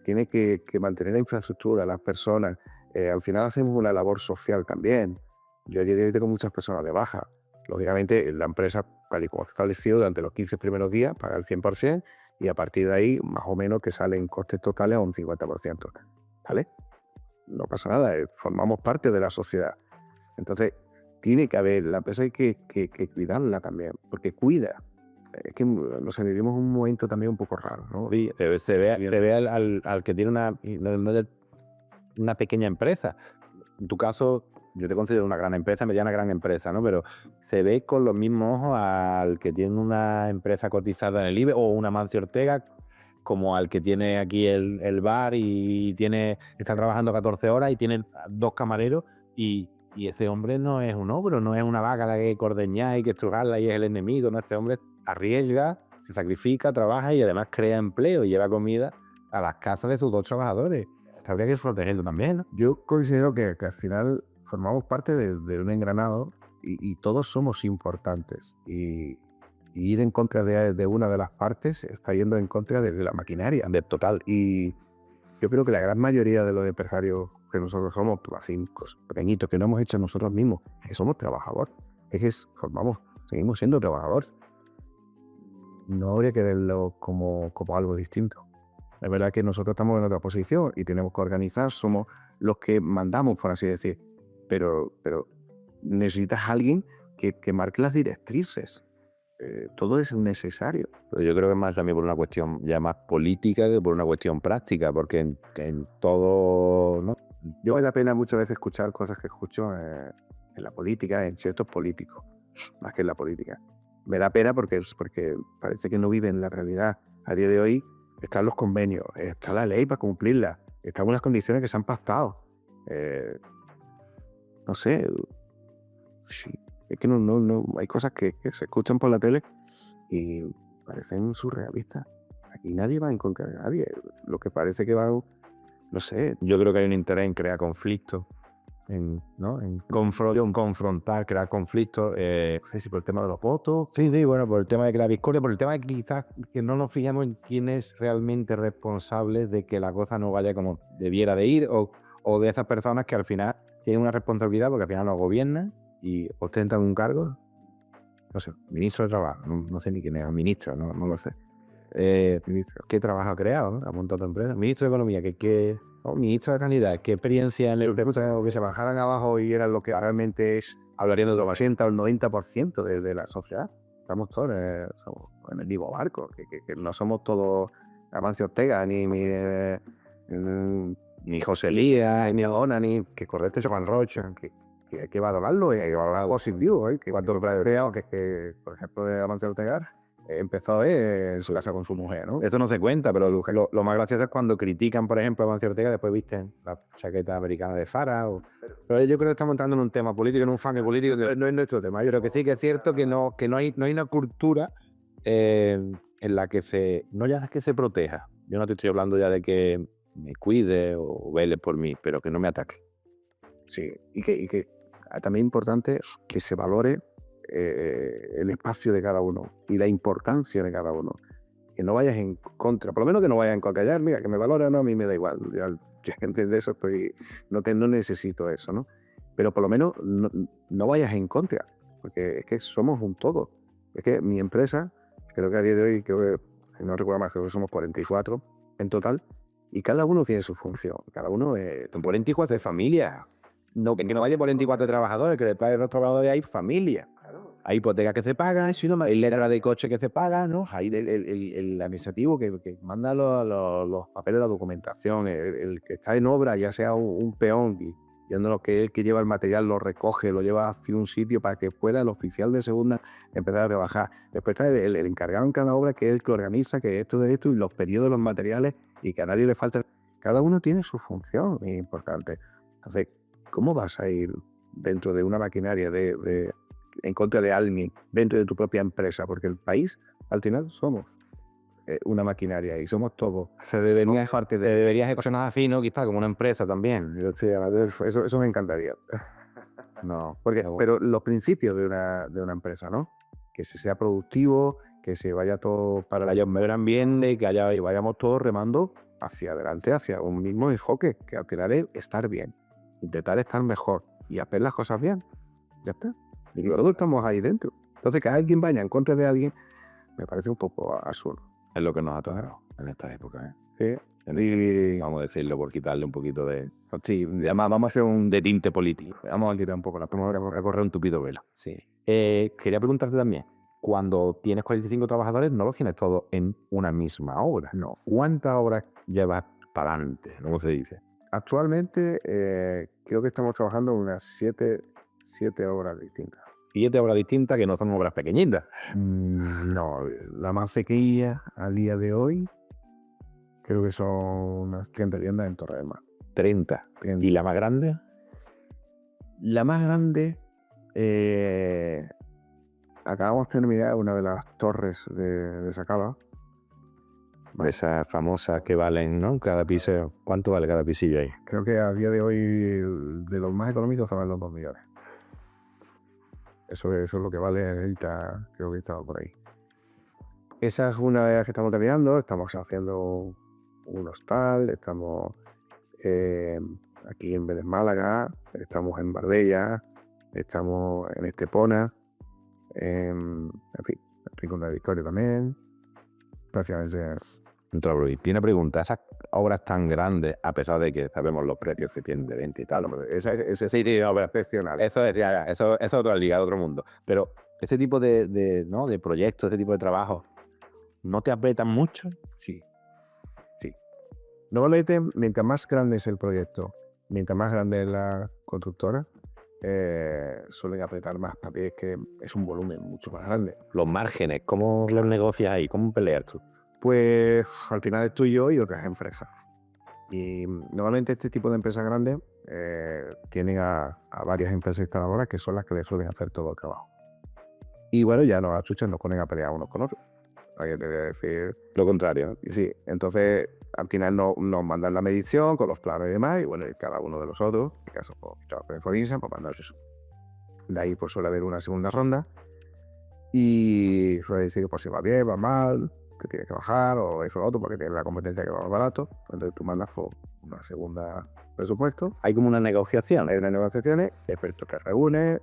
tiene que mantener la infraestructura, las personas. Al final hacemos una labor social también. Yo a día de hoy tengo muchas personas de baja. Lógicamente, la empresa, tal y como está establecido, durante los 15 primeros días, paga el 100% y a partir de ahí, más o menos, que salen costes totales a un 50%. ¿Vale? No pasa nada, formamos parte de la sociedad. Entonces, tiene que haber, la empresa hay que cuidarla también, porque cuida. Es que nos vivimos un momento también un poco raro, ¿no? se ve al que tiene una pequeña empresa. En tu caso, yo te considero una gran empresa, mediana gran empresa, ¿no? Pero se ve con los mismos ojos al que tiene una empresa cotizada en el IBEX o una Mancio Ortega, como al que tiene aquí el bar y está trabajando 14 horas y tiene 2 camareros y ese hombre no es un ogro, no es una vaca de que ordeñar, hay que estrujarla y es el enemigo, no, ese hombre arriesga, se sacrifica, trabaja y además crea empleo y lleva comida a las casas de sus 2 trabajadores. Habría que protegerlo también, ¿no? Yo considero que al final formamos parte de un engranado y todos somos importantes. Y ir en contra de una de las partes está yendo en contra de la maquinaria, del total. Y yo creo que la gran mayoría de los empresarios que nosotros somos, así pequeñitos, que no hemos hecho nosotros mismos, que somos trabajadores. Seguimos siendo trabajadores. No habría que verlo como algo distinto. Es verdad que nosotros estamos en otra posición y tenemos que organizar, somos los que mandamos, por así decir. Pero necesitas a alguien que marque las directrices. Todo es necesario. Pero yo creo que es más también por una cuestión ya más política que por una cuestión práctica, porque en todo, ¿no? Yo vale la pena muchas veces escuchar cosas que escucho en la política, en ciertos políticos, más que en la política. Me da pena porque parece que no viven la realidad. A día de hoy están los convenios, está la ley para cumplirla, están unas condiciones que se han pactado. No sé, sí, es que no hay cosas que se escuchan por la tele y parecen surrealistas. Aquí nadie va en contra de nadie. Lo que parece que van, no sé. Yo creo que hay un interés en crear conflictos, en confrontar, crear conflictos. No sé si por el tema de los votos. Sí, bueno, por el tema de crear discordia, por el tema de que quizás que no nos fijamos en quién es realmente responsable de que la cosa no vaya como debiera de ir o de esas personas que al final tienen una responsabilidad porque al final nos gobiernan y ostentan un cargo. No sé, ministro de Trabajo, no sé ni quién es, ministro, no lo sé. Ministro, ¿qué trabajo ha creado? ¿No? Ha montado tu empresa. Ministro de Economía, ministro de Sanidad, ¿qué experiencia en el que se bajaran abajo y eran lo que realmente es, hablarían de otro 80 o el 90% de la sociedad. Estamos todos somos en el mismo barco, que no somos todos Amancio Ortega ni ni José Elías, ni Odona, ni que correcte Joan Rocha, que hay que valorarlo y hay que valorarlo positivo, que cuando lo plantea, que por ejemplo de Amancio Ortega empezó en su casa con su mujer, ¿no? esto no se cuenta, pero lo más gracioso es cuando critican, por ejemplo, a Amancio Ortega, después visten la chaqueta americana de Farah. Pero yo creo que estamos entrando en un tema político, en un fan político. No es nuestro tema. Pero que sí que es cierto que no hay una cultura en la que no ya es que se proteja. Yo no te estoy hablando ya de que me cuide o vele por mí, pero que no me ataque. Sí, y que también importante es que se valore el espacio de cada uno y la importancia de cada uno. Que no vayas en contra, por lo menos que no vayas en contra. Ya, mira, que me valora o no, a mí me da igual. Ya entiende eso, no necesito eso, ¿no? Pero por lo menos no vayas en contra, porque es que somos un todo. Es que mi empresa, creo que a día de hoy, no recuerdo más, creo que somos 44 en total, y cada uno tiene su función. Cada uno es... 44 de familia. No, que no vaya 44 trabajadores, que después de los trabajadores hay familia. Hay hipotecas que se pagan, hay letra de coche que se paga, ¿no? Hay el administrativo que manda los papeles de la documentación, el que está en obra, ya sea un peón, yendo lo que el que lleva el material, lo recoge, lo lleva hacia un sitio para que pueda el oficial de segunda empezar a trabajar. Después está el encargado en cada obra, que es el que organiza, que esto de esto, y los periodos de los materiales, y que a nadie le falta. Cada uno tiene su función, es importante. Entonces, ¿cómo vas a ir dentro de una maquinaria en contra de alguien, dentro de tu propia empresa? Porque el país, al final, somos una maquinaria y somos todos. Se deberías ecuacionar así, ¿no? Quizás como una empresa también. Sí, eso me encantaría. No, pero los principios de una empresa, ¿no? Que se sea productivo, que se vaya todo para haya un mejor ambiente, y vayamos todos remando hacia adelante, hacia un mismo enfoque, que al final es estar bien, intentar estar mejor y hacer las cosas bien. Ya está. Y luego estamos ahí dentro. Entonces, que alguien vaya en contra de alguien me parece un poco absurdo. Es lo que nos ha tocado en esta época, ¿eh? Sí. Y vamos a decirlo por quitarle un poquito de... Sí, además vamos a hacer un de tinte político. Vamos a tirar un poco a correr un tupido velo. Sí. Quería preguntarte también, cuando tienes 45 trabajadores, no los tienes todos en una misma obra, ¿no? ¿Cuántas obras llevas para adelante? ¿Cómo se dice? Actualmente creo que estamos trabajando en unas 7 obras distintas. 7 obras distintas que no son obras pequeñitas. No, la más pequeña al día de hoy creo que son unas 30 tiendas en Torre del Mar. 30. ¿Y la más grande? La más grande, acabamos de terminar una de las torres de Sacaba. Esas famosas que valen, ¿no? Cada piso. ¿Cuánto vale cada pisillo ahí? Creo que a día de hoy, de los más económicos, estaban los 2 millones. Eso es lo que vale ahorita, creo que estaba por ahí. Esa es una de las que estamos terminando. Estamos haciendo un hostal, estamos aquí en Vélez Málaga, estamos en Marbella, estamos en Estepona, en fin, en Rincón de la Victoria también. Prácticamente. Y tiene pregunta, esas obras tan grandes, a pesar de que sabemos los precios que tienen de venta y tal, Ese sí tiene obra excepcional. Eso es otra liga, otro mundo. Pero ese tipo de proyectos, ese tipo de trabajo, ¿no te aprietan mucho? Sí. Normalmente, mientras más grande es el proyecto, mientras más grande es la constructora, suelen apretar más, porque es que es un volumen mucho más grande. Los márgenes, ¿cómo los negocias ahí? ¿Cómo peleas tú? Pues al final es tú y yo y otras empresas. Y normalmente este tipo de empresas grandes tienen a varias empresas instaladoras que son las que les suelen hacer todo el trabajo. Y bueno, ya nos achuchan, nos ponen a pelear unos con otros. Hay que decir lo contrario. Y sí, entonces al final nos mandan la medición con los planos y demás, y bueno, y cada uno de los otros, en este caso pues mandarse eso. De ahí pues suele haber una segunda ronda y suele decir que pues si va bien, va mal, que tiene que bajar o eso o otro porque tiene la competencia que va más barato. Entonces tú mandas una segunda presupuesto. Hay como una negociación. Hay unas negociaciones, expertos que reúnen.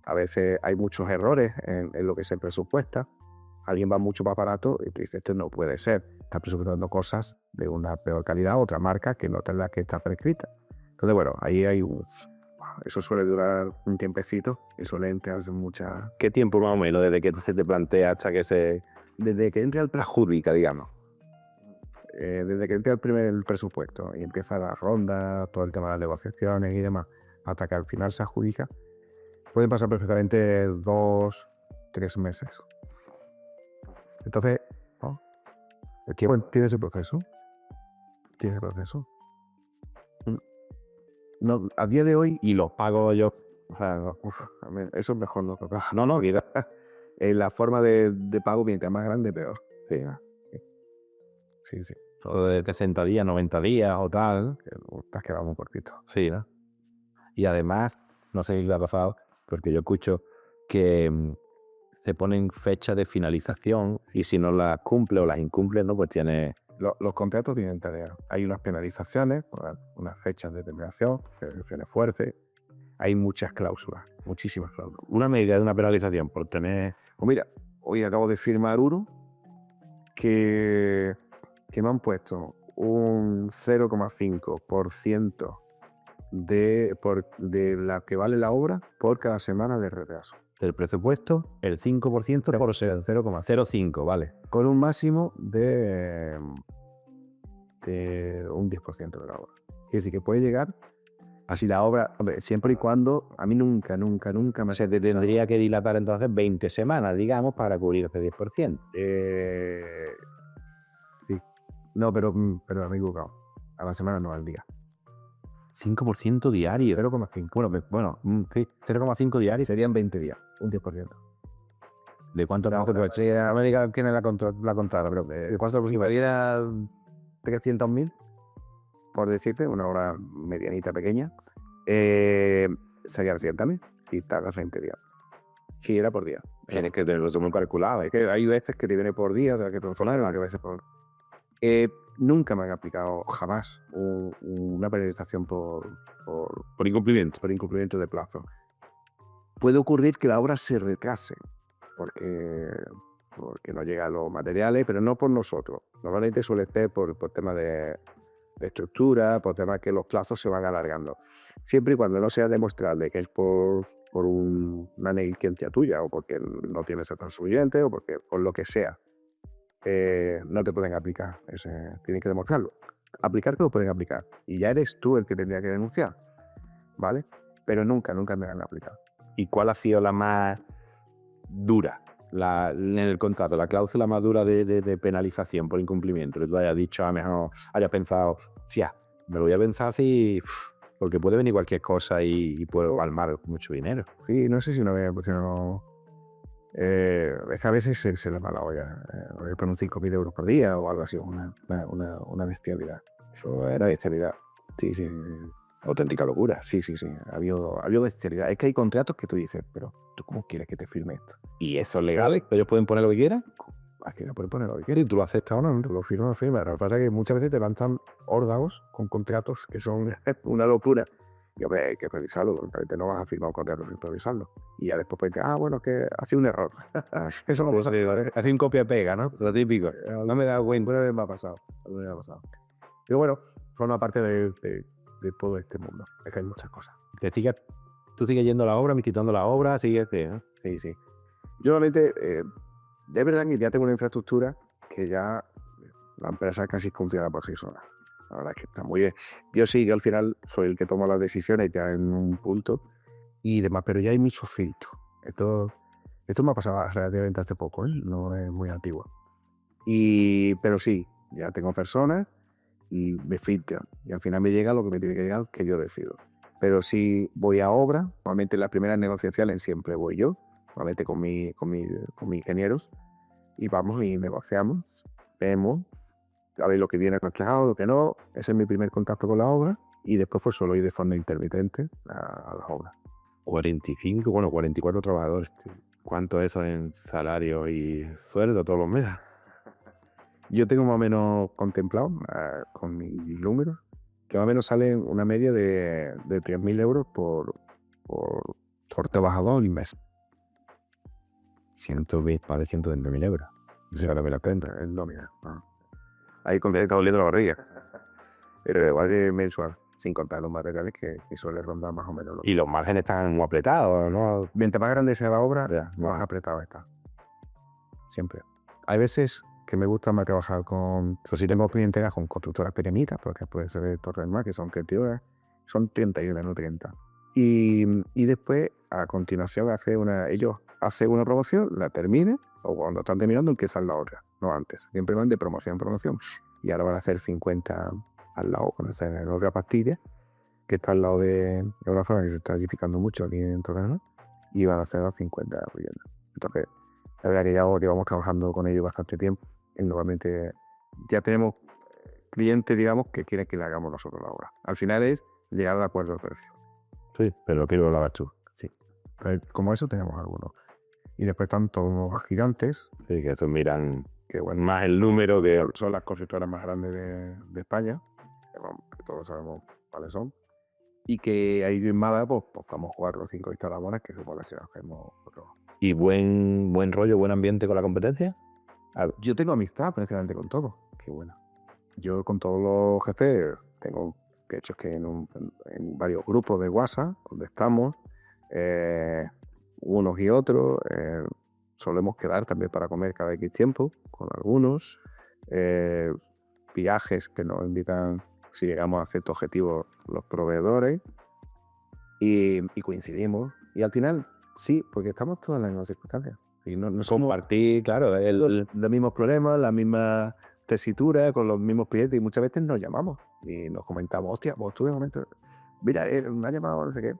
A veces hay muchos errores en lo que se presupuesta. Alguien va mucho más barato y tú dices, esto no puede ser. Está presupuestando cosas de una peor calidad, otra marca que no es la que está prescrita. Entonces, bueno, ahí hay eso suele durar un tiempecito y suele entrar mucha... ¿Qué tiempo más o menos desde que se te plantea hasta que desde que entre al prajúdica, digamos? desde que entra el presupuesto y empieza la ronda, todo el tema de las negociaciones y demás, hasta que al final se adjudica, pueden pasar perfectamente 2, 3 meses. Entonces, ¿no? El tiempo tiene ese proceso. Tiene proceso. No, a día de hoy, Y los pago yo. o sea, no, a mí, eso es mejor no tocar. No, no, mira. La forma de pago, mientras más grande, peor. Sí, Sí, sí. todo de 60 días, 90 días o tal. Te has quedado muy cortito. Sí, ¿no? Y además, no sé si le ha pasado, porque yo escucho que se ponen fechas de finalización y si no las cumple o las incumple, ¿no? Pues tiene... Los contratos tienen tareas. Hay unas penalizaciones, unas fechas de terminación, restricciones fuertes. Hay muchas cláusulas, muchísimas cláusulas. Una medida de una penalización por tener... Pues mira, hoy acabo de firmar uno que me han puesto un 0,5% de la que vale la obra por cada semana de retraso. Del presupuesto, el 5% por ser 0,05, ¿vale? Con un máximo de un 10% de la obra. Es decir, que puede llegar así la obra, hombre, siempre y cuando, a mí nunca me... Se te tendría que dilatar entonces 20 semanas, digamos, para cubrir ese 10%. Sí. No, pero me he equivocado. A la semana, no al día. 5% diario. 0,5. Bueno, sí, 0,5 diario. Serían 20 días, un 10%. ¿De cuánto No, trabajo sí, América tiene la contrata, pero ¿cuánto si diera 300.000? Por decirte, una obra medianita pequeña, serían 100.000 y tardas 20 días. Sí, era por día. Tienes que tenerlo muy calculado. Es que hay veces que te viene por día, otras que por zona, otras veces por... Nunca me han aplicado jamás una penalización por incumplimiento de plazo. Puede ocurrir que la obra se retrase porque no llegan los materiales, pero no por nosotros. Normalmente suele ser por temas de estructura, por temas que los plazos se van alargando. Siempre y cuando no sea demostrable que es por una negligencia tuya o porque no tienes el suficiente o porque por lo que sea, no te pueden aplicar. Tienen que demostrarlo. Aplicarte lo pueden aplicar. Y ya eres tú el que tendría que denunciar. ¿Vale? Pero nunca me han aplicado. ¿Y cuál ha sido la más dura en el contrato, la cláusula más dura de penalización por incumplimiento? Que tú hayas dicho, a lo mejor hayas pensado, me lo voy a pensar así, porque puede venir cualquier cosa y puedo palmar mucho dinero. Sí, no sé si una vez pusieron... es que a veces se le va la olla. Por un 5.000 euros por día o algo así, una bestialidad. Eso era bestialidad. Sí. Auténtica locura. Sí. Ha habido bestialidad. Es que hay contratos que tú dices, pero ¿tú cómo quieres que te firme esto? ¿Y eso es legal? ¿Ellos pueden poner lo que quieran? Aquí no pueden poner lo que quieran. Y tú lo aceptas o no, tú lo firmas. Lo que pasa es que muchas veces te lanzan órdanos con contratos que son una locura. Y hombre, hay que revisarlo, porque no vas a firmar un contrato sin revisarlo. Y ya después puedes decir, bueno, que ha sido un error. Eso no lo sabía. Hace un copia y pega, ¿no? Es lo típico. No me he dado cuenta, una vez me ha pasado. Pero bueno, forma parte de todo este mundo. Es que hay muchas cosas. Tú sigues yendo a la obra, visitando la obra, sigues... Sí. Yo normalmente, de verdad que ya tengo una infraestructura que ya la empresa casi funciona por sí sola. La verdad es que está muy bien. Yo al final soy el que toma las decisiones ya en un punto y demás, pero ya hay muchos filtros. Esto me ha pasado relativamente hace poco, no es muy antiguo. Pero sí, ya tengo personas y me filtran. Y al final me llega lo que me tiene que llegar, que yo decido. Pero si voy a obra, normalmente en las primeras negociaciones siempre voy yo, normalmente con mis ingenieros, y vamos y negociamos, vemos, a ver lo que viene reflejado, lo que no. Ese es mi primer contacto con la obra y después fue solo ir de forma intermitente a las obras. 44 trabajadores. ¿Cuánto es eso en salario y sueldo todos los meses? Yo tengo más o menos contemplado con mis números que más o menos sale una media de 3.000 euros por trabajador al mes. 120.000 euros. Se vale la pena, es nómina. Ahí está doliendo la barriga. Pero igual es mensual, sin contar los materiales que suele rondar más o menos. Y los márgenes están muy apretados, ¿no? Mientras más grande sea la obra, más apretado está. Siempre. Hay veces que me gusta más trabajar con... Pues sí tengo clientela con constructoras pequeñitas, porque puede ser de Torres del Mar, que son 30 horas, son 31, no 30. Y después, a continuación, ellos hacen una promoción, la terminan, o cuando están terminando empiezan la otra, no antes. Siempre van de promoción en promoción. Y ahora van a hacer 50 al lado, con esa otra pastilla, que está al lado de una zona que se está edificando mucho aquí en Torres del Mar, y van a hacer las 50 viviendas. Entonces, la verdad que ya llevamos trabajando con ellos bastante tiempo. Y normalmente ya tenemos clientes, digamos, que quieren que le hagamos nosotros la obra. Al final es llegar de acuerdo al precio. Sí, pero quiero lo hagas tú. Sí. Pero como eso tenemos algunos. Y después están todos los gigantes. Sí, que eso miran que bueno, más el número de... Son las constructoras más grandes de España. Que todos sabemos cuáles son. Y que ahí en Málaga, pues vamos 4 o 5 instaladoras que supone que hacemos otro. ¿Y buen rollo, buen ambiente con la competencia? Yo tengo amistad prácticamente con todos. Qué bueno. Yo con todos los jefes tengo, de hecho, es que en varios grupos de WhatsApp donde estamos, unos y otros, solemos quedar también para comer cada X tiempo con algunos, viajes que nos invitan si llegamos a cierto objetivo los proveedores y coincidimos. Y al final, sí, porque estamos todas en las mismas circunstancias. Y no somos Compartir, claro, los mismos problemas, la misma tesitura, con los mismos clientes, y muchas veces nos llamamos y nos comentamos, hostia, pues tú de momento, mira, me ha llamado, no sé qué.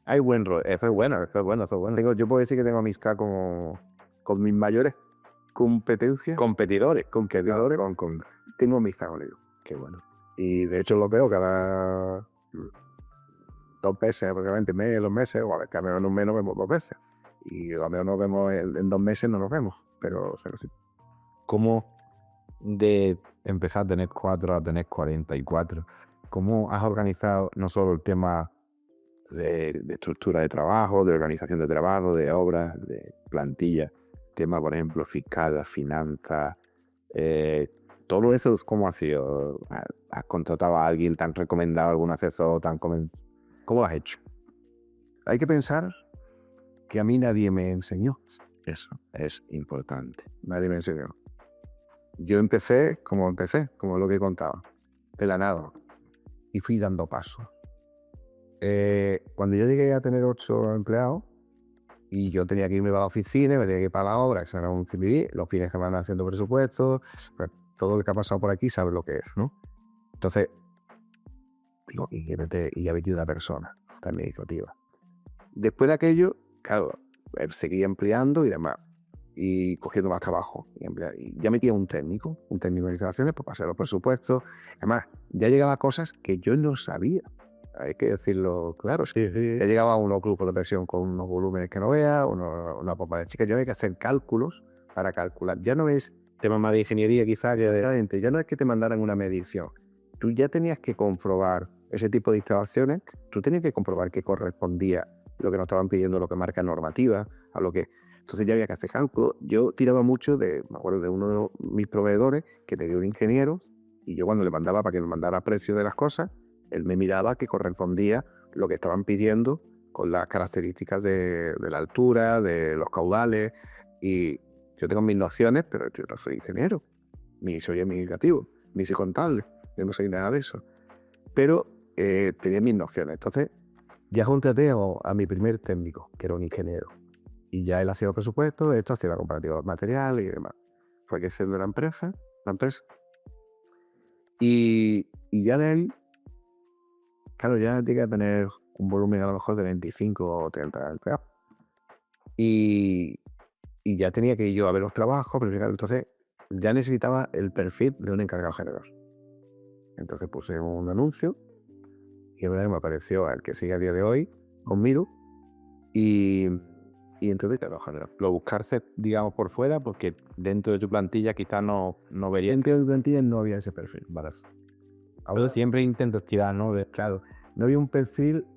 hay buen rollo. Eso es bueno, eso es bueno. Yo puedo decir que tengo amistad con mis mayores competencias. Competidores. Tengo amistad con ellos. Qué bueno. Y de hecho los veo cada 2 meses, aproximadamente 2 meses, o a ver, que a menos en un mes nos vemos 2 veces. Y a menos nos vemos en 2 meses, no nos vemos, pero o sea, sí. ¿Cómo de empezar a tener 4 a tener 44? ¿Cómo has organizado no solo el tema de estructura de trabajo, de organización de trabajo, de obras, de plantilla, tema, por ejemplo, fiscal, finanzas, todo eso? ¿Cómo ha sido? ¿Has contratado a alguien, te han recomendado algún asesor? ¿Cómo lo has hecho? Hay que pensar que a mí nadie me enseñó. Eso es importante. Nadie me enseñó. Yo empecé, como lo que contaba, de la nada. Y fui dando pasos. Cuando yo llegué a tener 8 empleados, y yo tenía que irme para la oficina, me tenía que ir para la obra, eso era un CPD, los fines de semana haciendo presupuestos, pues, todo lo que ha pasado por aquí sabe lo que es, ¿no? Entonces, digo, y ya ayuda a personas, administrativa. Después de aquello, claro, seguía empleando y demás, y cogiendo más trabajo. Y ya metía un técnico de instalaciones para pasar los presupuestos. Además, ya llegaba a cosas que yo no sabía. Hay que decirlo claro. Sí. Ya llegaba unos grupos de presión con unos volúmenes que no veas, una pompa de chicas. Ya no hay que hacer cálculos para calcular. Ya no es Tema más de ingeniería, quizás. ya no es que te mandaran una medición. Tú ya tenías que comprobar ese tipo de instalaciones. Tú tenías que comprobar que correspondía lo que nos estaban pidiendo, lo que marca normativa, a lo que... Entonces ya había que hacer cálculos. Yo tiraba mucho me acuerdo de uno de mis proveedores que tenía un ingeniero, y yo cuando le mandaba para que me mandara precio de las cosas, él me miraba que correspondía lo que estaban pidiendo con las características de la altura, de los caudales. Y yo tengo mis nociones, pero yo no soy ingeniero, ni soy administrativo, ni soy contable, yo no soy nada de eso. Pero tenía mis nociones. Entonces ya contraté a mi primer técnico, que era un ingeniero. Y ya él hacía los presupuestos, esto hacía la comparativa de material y demás. Fue que se de la empresa. Y ya de él, claro, ya llegué a tener un volumen a lo mejor de 25 o 30 empleados. Y ya tenía que ir yo a ver los trabajos, pero claro, entonces ya necesitaba el perfil de un encargado general. Entonces puse un anuncio y es verdad que me apareció el que sigue a día de hoy conmigo. Y entonces, Lo buscarse, digamos, por fuera, porque dentro de tu plantilla quizás no vería. dentro de mi plantilla no había ese perfil, ¿vale? Pero siempre intento tirar, ¿no? Claro, no había un perfil,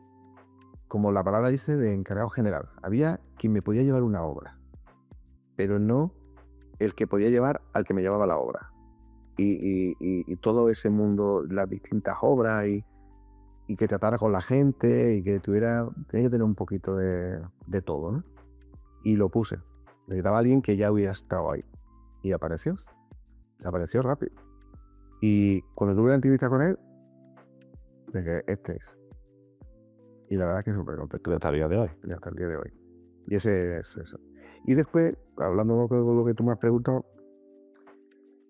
como la palabra dice, de encargado general. Había quien me podía llevar una obra, pero no el que podía llevar al que me llevaba la obra. Y todo ese mundo, las distintas obras, y que tratara con la gente, y que tenía que tener un poquito de todo, ¿no? Y lo puse. Necesitaba alguien que ya hubiera estado ahí. y apareció. Desapareció rápido. Y cuando tuve la entrevista con él, dije, este es. Y la verdad es que súper contento. Hasta el día de hoy. Y hasta el día de hoy. Y ese es eso. Y después, hablando de lo que tú me has preguntado,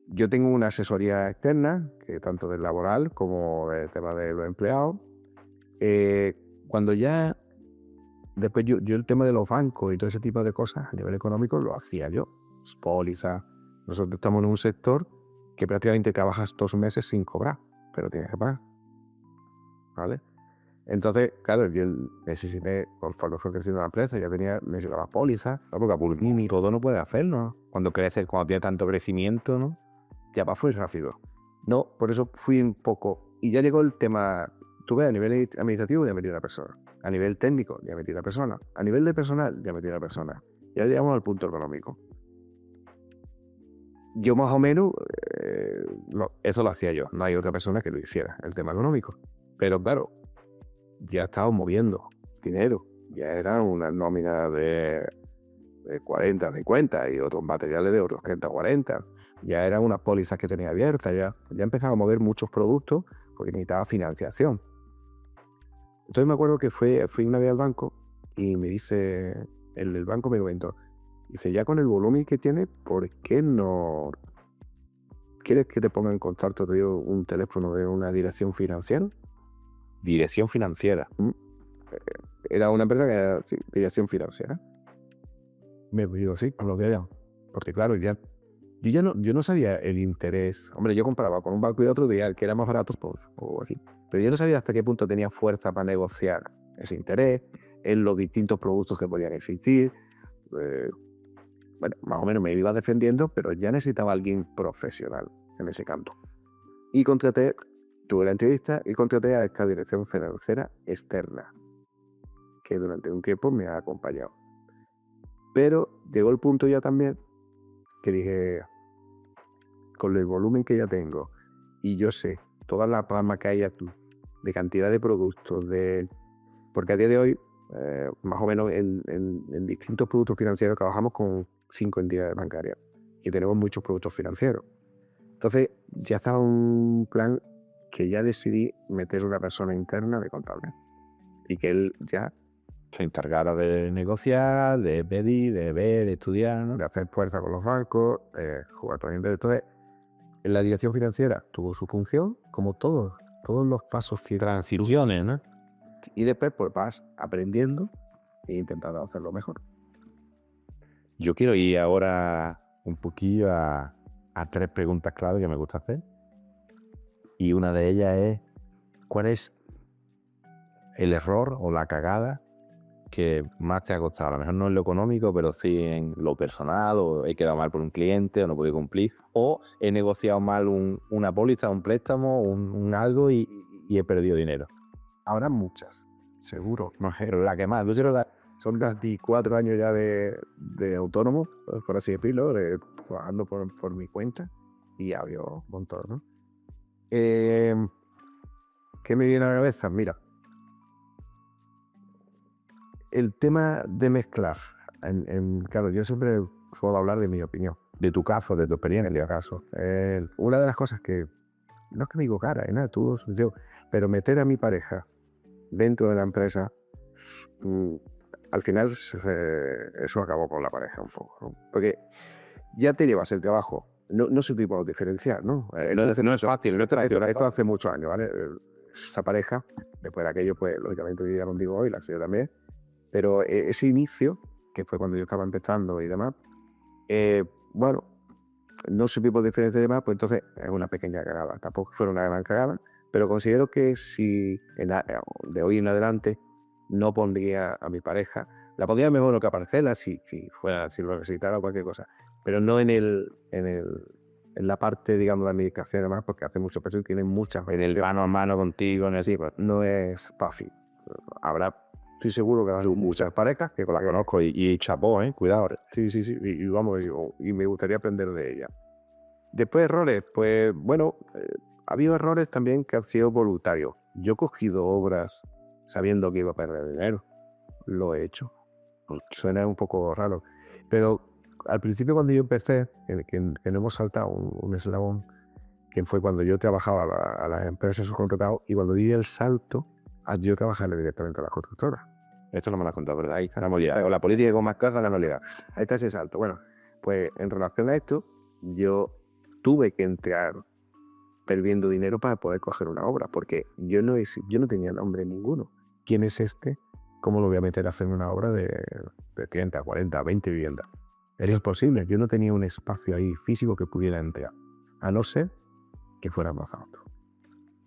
yo tengo una asesoría externa, que tanto del laboral como del tema de los empleados. Cuando ya, después yo el tema de los bancos y todo ese tipo de cosas a nivel económico lo hacía yo. Póliza. Nosotros estamos en un sector que prácticamente trabajas 2 meses sin cobrar, pero tienes que pagar. ¿Vale? Entonces, claro, yo necesité, cuando fue creciendo la empresa, ya necesitaba póliza, porque a Pulmini, Todo no puede hacerlo. Cuando crece, cuando tiene tanto crecimiento, ¿no? Ya va, fue rápido. no, por eso fui un poco. Y ya llegó el tema. Tú ves, a nivel administrativo ya metí una persona. A nivel técnico ya metí una persona. A nivel de personal ya metí una persona. Ya llegamos al punto económico. Yo más o menos, eso lo hacía yo. No hay otra persona que lo hiciera, el tema económico. Pero claro, ya estaba moviendo dinero. Ya era una nómina de 40, 50 y otros materiales de otros 30, 40. Ya eran unas pólizas que tenía abiertas. Ya empezaba a mover muchos productos porque necesitaba financiación. Entonces me acuerdo que fui una vez al banco y me dice, el del banco me comentó, dice, ya con el volumen que tiene, ¿por qué no quieres que te ponga en contacto, te digo, un teléfono de una dirección financiera? Dirección financiera. Era una empresa que era, sí, dirección financiera. Me digo, sí, con lo que era. Porque claro, yo no sabía el interés. Hombre, yo comparaba con un banco y otro día, el que era más barato, pues, o así. Pero yo no sabía hasta qué punto tenía fuerza para negociar ese interés, en los distintos productos que podían existir. Bueno, más o menos me iba defendiendo, pero ya necesitaba alguien profesional en ese campo. Y tuve la entrevista y contraté a esta dirección financiera externa, que durante un tiempo me ha acompañado. Pero llegó el punto ya también que dije, con el volumen que ya tengo, y yo sé toda la rama que hay aquí, de cantidad de productos, porque a día de hoy, más o menos en distintos productos financieros trabajamos con 5 entidades bancarias y tenemos muchos productos financieros. Entonces ya estaba un plan que ya decidí meter una persona interna de contable y que él ya Se encargara de negociar, de pedir, de ver, de estudiar, ¿no? de hacer fuerza con los bancos, jugar también. Entonces, en la dirección financiera tuvo su función, como todos los pasos que Transiciones, ¿no? y después pues vas aprendiendo e intentando hacerlo mejor. Yo quiero ir ahora un poquillo a 3 preguntas clave que me gusta hacer. Y una de ellas es, ¿cuál es el error o la cagada que más te ha costado? A lo mejor no en lo económico, pero sí en lo personal, o he quedado mal por un cliente, o no he podido cumplir, o he negociado mal una póliza, un préstamo, un algo y he perdido dinero. Habrá muchas, seguro. No sé, la que más. Son 24 años ya de autónomo, por así decirlo, trabajando por mi cuenta, y ya había un montón, ¿no? ¿Qué me viene a la cabeza? Mira, el tema de mezclar, claro, yo siempre suelo hablar de mi opinión, de tu caso, de tu experiencia, en el caso. Una de las cosas que, no es que me digo cara, nada, tú, pero meter a mi pareja dentro de la empresa, al final eso acabó con la pareja un poco, ¿no? Porque ya te llevas el trabajo, no se tipo diferenciar, ¿no? No es fácil, no es fácil. Esto hace muchos años, ¿vale? Esa pareja, después de aquello, pues lógicamente vivía contigo hoy, la sé yo también, pero ese inicio, que fue cuando yo estaba empezando y demás, bueno, no supimos diferenciar y demás, pues entonces es una pequeña cagada, tampoco fue una gran cagada, pero considero que si de hoy en adelante no pondría a mi pareja, la pondría mejor que aparecerla si lo necesitara o cualquier cosa, pero no en la parte, digamos, de administración y demás, porque hace mucho peso y tiene muchas. En el mano a mano contigo, en el Sí, pues no es fácil. Estoy seguro que habrá muchas parejas que con las que conozco y chapó, cuidado. Sí, y vamos, y me gustaría aprender de ella. Después errores, pues bueno, ha habido errores también que han sido voluntarios. Yo he cogido obras sabiendo que iba a perder dinero. Lo he hecho. Suena un poco raro. Pero al principio cuando yo empecé, que no hemos saltado un eslabón, que fue cuando yo trabajaba a las empresas subcontratadas y cuando di el salto a yo trabajarle directamente a las constructoras. Esto no me lo has contado, ¿verdad? Ahí está la movilidad. O la política con más cosas, la no liga. Ahí está ese salto. Bueno, pues en relación a esto, yo tuve que entrar perdiendo dinero para poder coger una obra, porque yo no tenía nombre ninguno. ¿Quién es este? ¿Cómo lo voy a meter a hacer una obra de 30, 40, 20 viviendas? Era imposible. Yo no tenía un espacio ahí físico que pudiera entrar, a no ser que fuera más alto.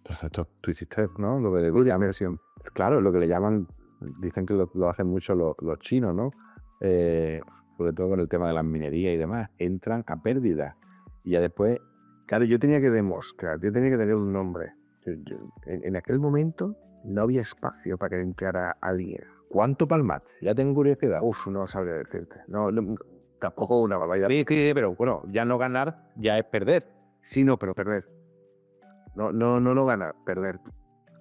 Perfecto. Tú hiciste, ¿no? Lo de la inversión. Claro, lo que le llaman, dicen que lo hacen mucho los chinos, ¿no? Sobre todo con el tema de las minerías y demás. Entran a pérdida. Y ya después... Claro, yo tenía que demostrar, yo tenía que tener un nombre. En aquel momento no había espacio para que entrara alguien. ¿Cuánto palmaste? Ya tengo curiosidad. Uf, no sabría decirte. No, tampoco una barbaridad. Sí, pero bueno, ya no ganar ya es perder. Sí, no, pero perder. No ganar, perder.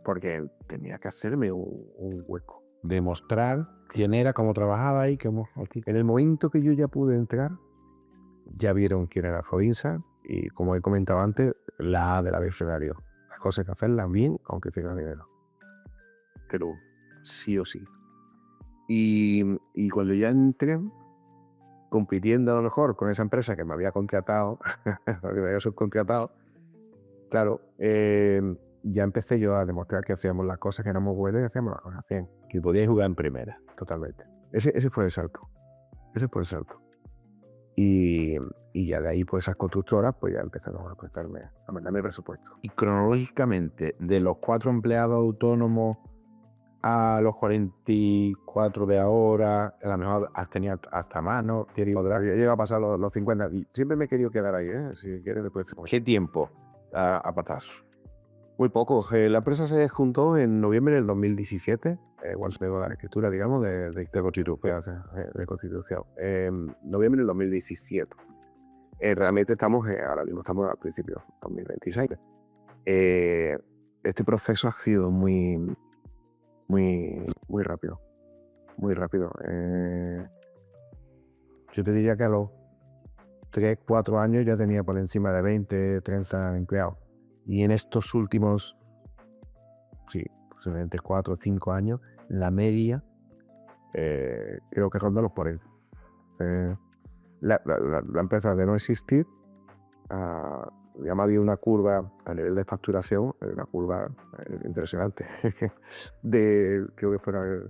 Porque tenía que hacerme un hueco. Demostrar quién era, cómo trabajaba y cómo... En el momento que yo ya pude entrar, ya vieron quién era Fobinsa y, como he comentado antes, la A del abecedario. Las cosas hay que hacerlas bien, aunque tenga dinero. Pero sí o sí. Y cuando ya entré, compitiendo a lo mejor con esa empresa que me había contratado, porque me había subcontratado, claro, ya empecé yo a demostrar que hacíamos las cosas, que éramos buenos y hacíamos las cosas bien. Que podíais jugar en primera. Totalmente. Ese fue el salto. Ese fue el salto. Y ya de ahí, pues esas constructoras, pues ya empezaron a mandarme presupuesto. Y cronológicamente, de los 4 empleados autónomos a los 44 de ahora, a lo mejor has tenido hasta más, ¿no? Ya llega a pasar los 50 y siempre me he querido quedar ahí, ¿eh? Si quieres después. ¿Qué tiempo a pasar? Muy poco. La empresa se juntó en noviembre del 2017, cuando se dio la escritura, digamos, de constitución. Noviembre del 2017. Realmente ahora mismo estamos al principio, 2026. Este proceso ha sido muy rápido. Muy rápido. Yo te diría que a los 3, 4 años ya tenía por encima de 20, 30 empleados. Y en estos últimos, sí, posiblemente 4 o 5 años, la media, creo que ronda los 40. La empresa, de no existir, ya me había una curva a nivel de facturación, una curva impresionante. Creo que fuera...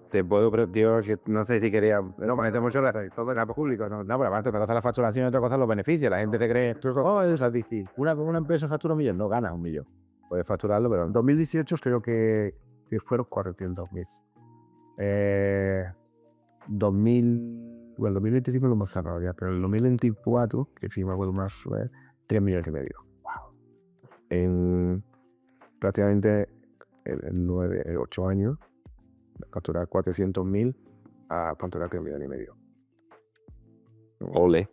Te puedo, pero tío, que no sé si quería... No, me metemos mucho en todo el campo público. No, pero aparte, una cosa es la facturación y otra cosa es los beneficios. La gente te cree, oh, es distinto. Una empresa factura 1 millón, no ganas 1 millón. Puedes facturarlo, pero... En 2018 creo que fueron 400.000. 2025 lo hemos cerrado ya, pero en el 2024, que sí me acuerdo más, 3,5 millones. Wow. En prácticamente 8 años, capturar 400.000 a facturar 3,5 millones. Ole.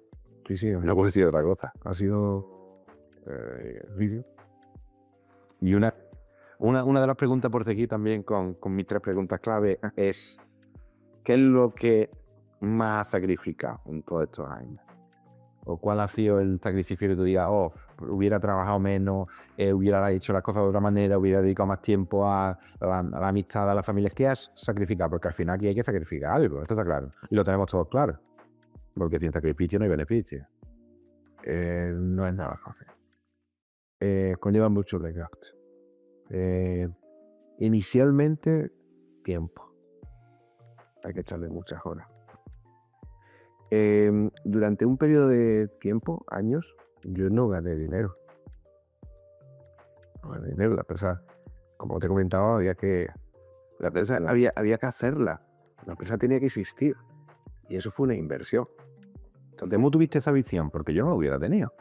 Sí, no puede ser otra cosa. Ha sido vídeo. Y una de las preguntas por seguir también con mis 3 preguntas clave es: ¿qué es lo que más has sacrificado en todos estos años? ¿O cuál ha sido el sacrificio que tú digas, hubiera trabajado menos, hubiera hecho las cosas de otra manera, hubiera dedicado más tiempo a la amistad, a la familia? ¿Qué has sacrificado? Porque al final aquí hay que sacrificar algo, esto está claro. Y lo tenemos todos claro. Porque sin sacrificio no hay beneficio. No es nada fácil. Conlleva mucho desgaste. Inicialmente, tiempo. Hay que echarle muchas horas. Durante un periodo de tiempo, años, yo no gané dinero. La empresa, como te he comentado, había que hacerla. La empresa tenía que existir. Y eso fue una inversión. Entonces, ¿cómo tuviste esa visión? Porque yo no lo hubiera tenido.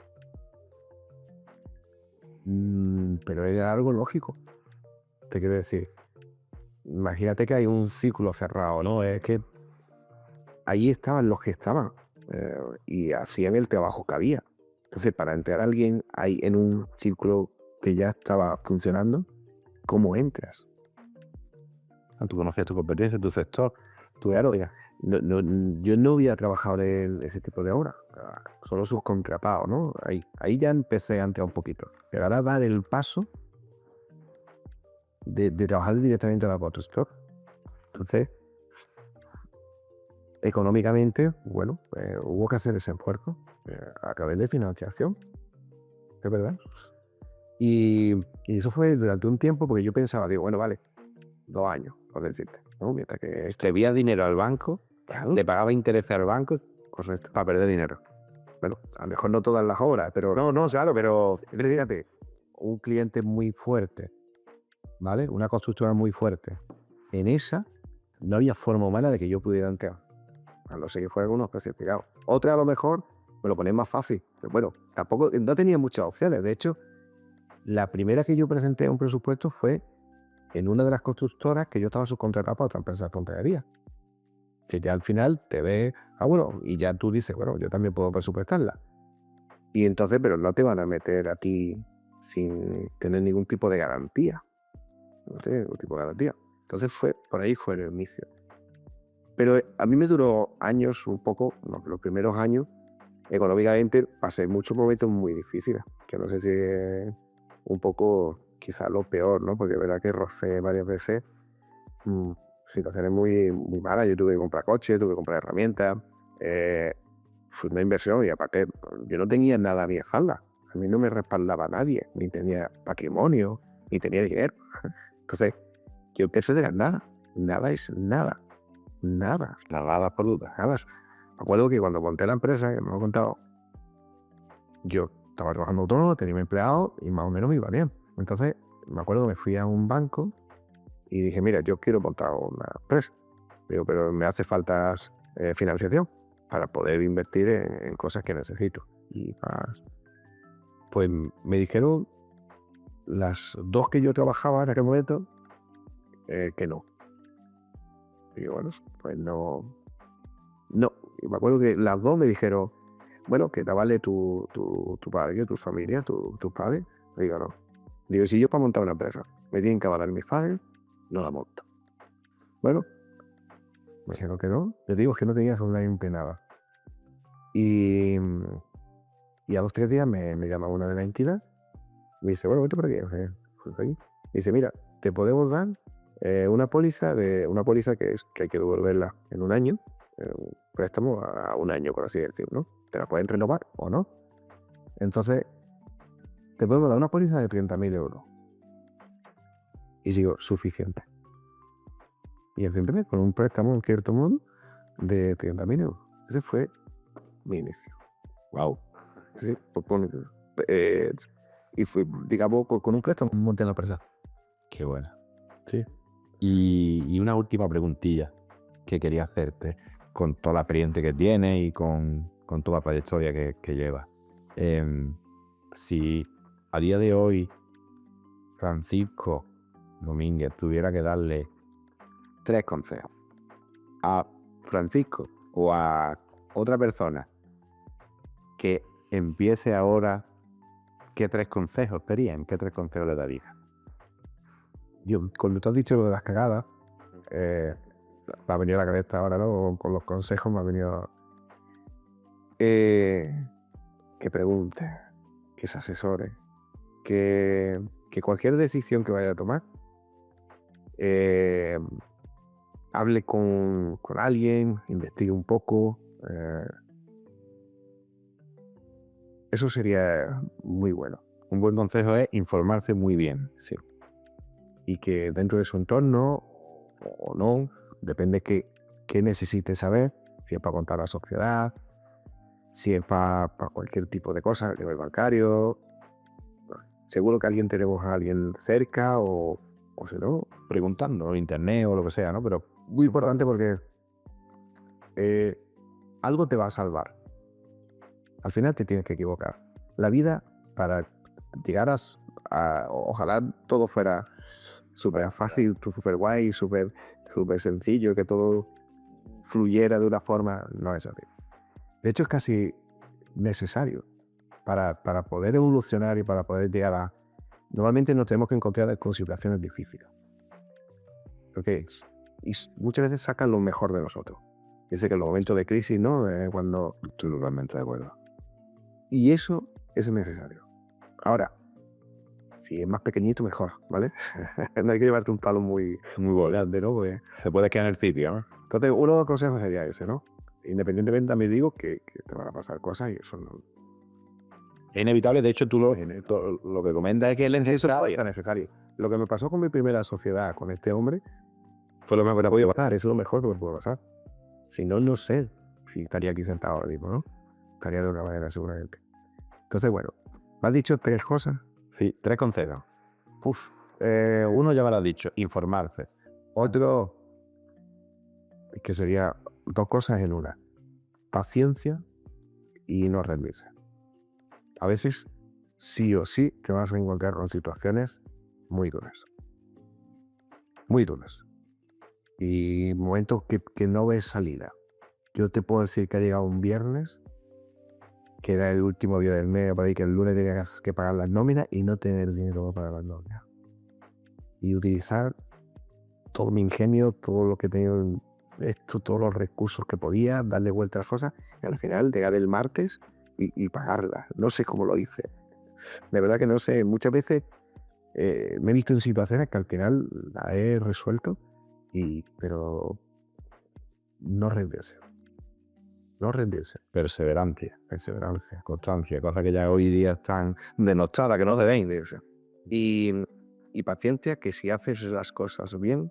Pero era algo lógico. Te quiero decir, imagínate que hay un círculo cerrado, ¿no? Es que ahí estaban los que estaban y hacían el trabajo que había. Entonces, para entrar a alguien ahí en un círculo que ya estaba funcionando, ¿cómo entras? Tú conocías tu competencia, tu sector. tu aerolínea. Yo no había trabajado en ese tipo de obra, solo subcontratado, ¿no? Ahí ya empecé antes un poquito. Pero ahora dar el paso de trabajar directamente en la constructora. Entonces, económicamente, bueno, hubo que hacer ese esfuerzo a través de financiación, es verdad. Y eso fue durante un tiempo porque yo pensaba, digo, bueno, vale, 2 años, por decirte, ¿no? Mientras que esto, Te debía dinero al banco, le pagaba intereses al banco. correcto, para perder dinero. Bueno, a lo mejor no todas las obras, pero no, claro, pero fíjate, un cliente muy fuerte, ¿vale? Una constructora muy fuerte. En esa no había forma humana de que yo pudiera entrar, a no ser que fuera algunos especificados. Otra a lo mejor me lo ponen más fácil, pero bueno, tampoco, no tenía muchas opciones. De hecho, la primera que yo presenté un presupuesto fue en una de las constructoras que yo estaba subcontratado para otra empresa de fontanería. Que ya al final te ves, bueno, y ya tú dices, bueno, yo también puedo presupuestarla. Y entonces, pero no te van a meter a ti sin tener ningún tipo de garantía. No tiene ningún tipo de garantía. Entonces por ahí fue el inicio. Pero a mí me duró años, un poco, los primeros años, económicamente pasé muchos momentos muy difíciles, que no sé si es un poco quizá lo peor, ¿no? Porque es verdad que rocé varias veces situaciones muy, muy malas. Yo tuve que comprar coches, tuve que comprar herramientas, fue una inversión y aparte yo no tenía nada a mi espalda. A mí no me respaldaba nadie, ni tenía patrimonio, ni tenía dinero. Entonces yo empecé de nada. Nada es nada. Nada absoluta, nada. Me acuerdo que cuando monté la empresa, que me lo he contado, yo estaba trabajando autónomo, tenía un empleado y más o menos me iba bien. Entonces, me acuerdo que me fui a un banco y dije, mira, yo quiero montar una empresa. Digo, pero me hace falta financiación para poder invertir en cosas que necesito. Y pues me dijeron las dos que yo trabajaba en aquel momento que no. Y digo, bueno, pues no. Y me acuerdo que las dos me dijeron, bueno, que te vale tu padre, tu familia, tus padres. Digo, no. Digo, si yo para montar una empresa me tienen que avalar mis padres, no la monto. Bueno, me dijeron que no. Les digo que no tenía absolutamente nada. Y a los 3 días me llama una de la entidad. Me dice, bueno, vete por aquí. Me dice, mira, te podemos dar una póliza que hay que devolverla en un año. Un préstamo a un año, por así decirlo, ¿no? Te la pueden renovar o no. Entonces, te podemos dar una póliza de 30.000 euros. Y digo, suficiente. Y evidentemente, con un préstamo, en cierto modo, de 30.000 euros. Ese fue mi inicio. Wow. Sí, y fui, digamos, con un préstamo monté la empresa. Qué buena. Sí. Y una última preguntilla que quería hacerte, con toda la experiencia que tienes y con toda la trayectoria que llevas. Si a día de hoy Francisco Domínguez tuviera que darle 3 consejos a Francisco o a otra persona que empiece ahora, ¿qué 3 consejos serían? ¿Qué 3 consejos le darías? Yo, cuando tú has dicho lo de las cagadas, me ha venido a la cabeza ahora, ¿no? Con los consejos me ha venido que pregunte, que se asesore, que cualquier decisión que vaya a tomar, hable con alguien, investigue un poco. Eso sería muy bueno. Un buen consejo es informarse muy bien. Sí. Y que dentro de su entorno, o no, depende qué necesite saber, si es para contar a la sociedad, si es para cualquier tipo de cosa, a nivel bancario. Seguro que tenemos a alguien cerca o si no, Preguntando en internet o lo que sea, ¿no? Pero muy importante porque algo te va a salvar. Al final te tienes que equivocar. La vida, para llegar a ojalá todo fuera súper fácil, súper guay, súper sencillo, que todo fluyera de una forma, no es así. De hecho, es casi necesario para poder evolucionar y para poder llegar a... Normalmente nos tenemos que encontrar con situaciones difíciles. Porque y muchas veces sacan lo mejor de nosotros. Dice que en los momentos de crisis, ¿no? Cuando... Estoy totalmente de acuerdo. Y eso es necesario. Ahora, si es más pequeñito, mejor, ¿vale? No hay que llevarte un palo muy grande, ¿no? Porque... Se puede quedar en el sitio, ¿no? Entonces, uno de los consejos sería ese, ¿no? Independientemente, también digo que te van a pasar cosas y eso no... Es inevitable, de hecho, tú lo que comentas es que es necesario. Era necesario. Lo que me pasó con mi primera sociedad con este hombre fue lo mejor que me ha podido pasar. Eso es lo mejor que me pudo pasar. Si no, no sé si estaría aquí sentado ahora mismo, ¿no? Estaría de otra manera, seguramente. Entonces, bueno, me has dicho 3 cosas. Sí, 3 consejos. Uf. Uno ya me lo has dicho, informarse. Otro, que sería 2 cosas en una. Paciencia y no rendirse. A veces, sí o sí, te vas a encontrar con situaciones muy duras. Muy duras. Y momentos que no ves salida. Yo te puedo decir que ha llegado un viernes, que era el último día del mes, para que el lunes tenías que pagar las nóminas y no tener dinero para pagar las nóminas. Y utilizar todo mi ingenio, todo lo que tenía, todos los recursos que podía, darle vuelta a las cosas, y al final llegar el martes y pagarlas. No sé cómo lo hice. De verdad que no sé. Muchas veces me he visto en situaciones que al final la he resuelto, pero no rendirse. No rendirse. Perseverancia, constancia, cosas que ya hoy día están denostadas, que no se ven. Y paciencia, que si haces las cosas bien,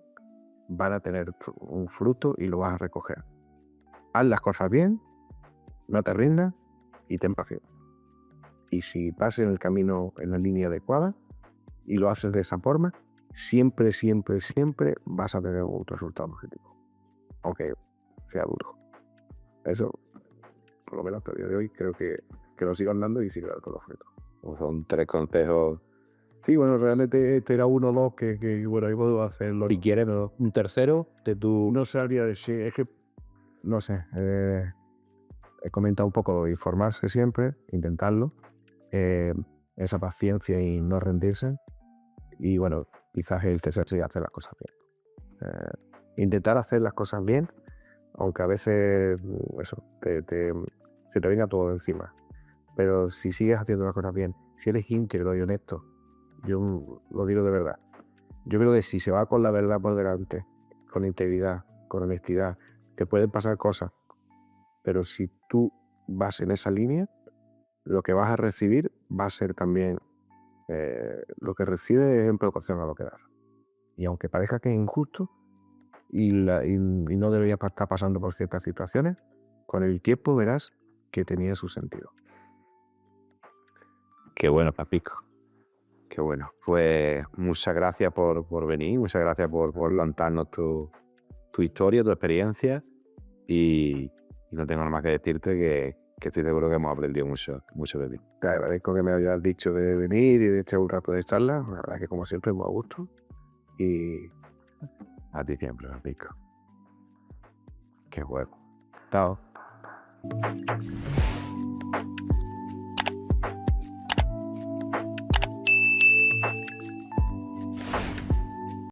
van a tener un fruto y lo vas a recoger. Haz las cosas bien, no te rindas y ten paciencia. Y si vas en el camino, en la línea adecuada y lo haces de esa forma, siempre, siempre, siempre vas a tener un resultado objetivo. Aunque sea duro. Eso, por lo menos hasta el día de hoy, creo que lo sigo andando y sigo con los objetos. Son 3 consejos. Sí, bueno, realmente este era 1 o 2 que bueno, ahí puedo hacerlo. Si quieres un tercero de tu... No sabría decir, es que, no sé, he comentado un poco informarse siempre, intentarlo, esa paciencia y no rendirse, y bueno, quizás el tercero sí hacer las cosas bien. Intentar hacer las cosas bien, aunque a veces eso, se te venga todo encima. Pero si sigues haciendo las cosas bien, si eres íntegro y honesto, yo lo digo de verdad. Yo creo que si se va con la verdad por delante, con integridad, con honestidad, te pueden pasar cosas. Pero si tú vas en esa línea, lo que vas a recibir va a ser también lo que recibes es en proporción a lo que das. Y aunque parezca que es injusto y no debería estar pasando por ciertas situaciones, con el tiempo verás que tenía su sentido. Qué bueno, Papico. Qué bueno. Pues muchas gracias por venir, muchas gracias por contarnos tu historia, tu experiencia, y no tengo nada más que decirte que estoy seguro que hemos aprendido mucho de ti. Te agradezco que me hayas dicho de venir y de echar un rato de charla. La verdad que como siempre muy a gusto. Y A ti siempre, Papico. Qué huevo. chao.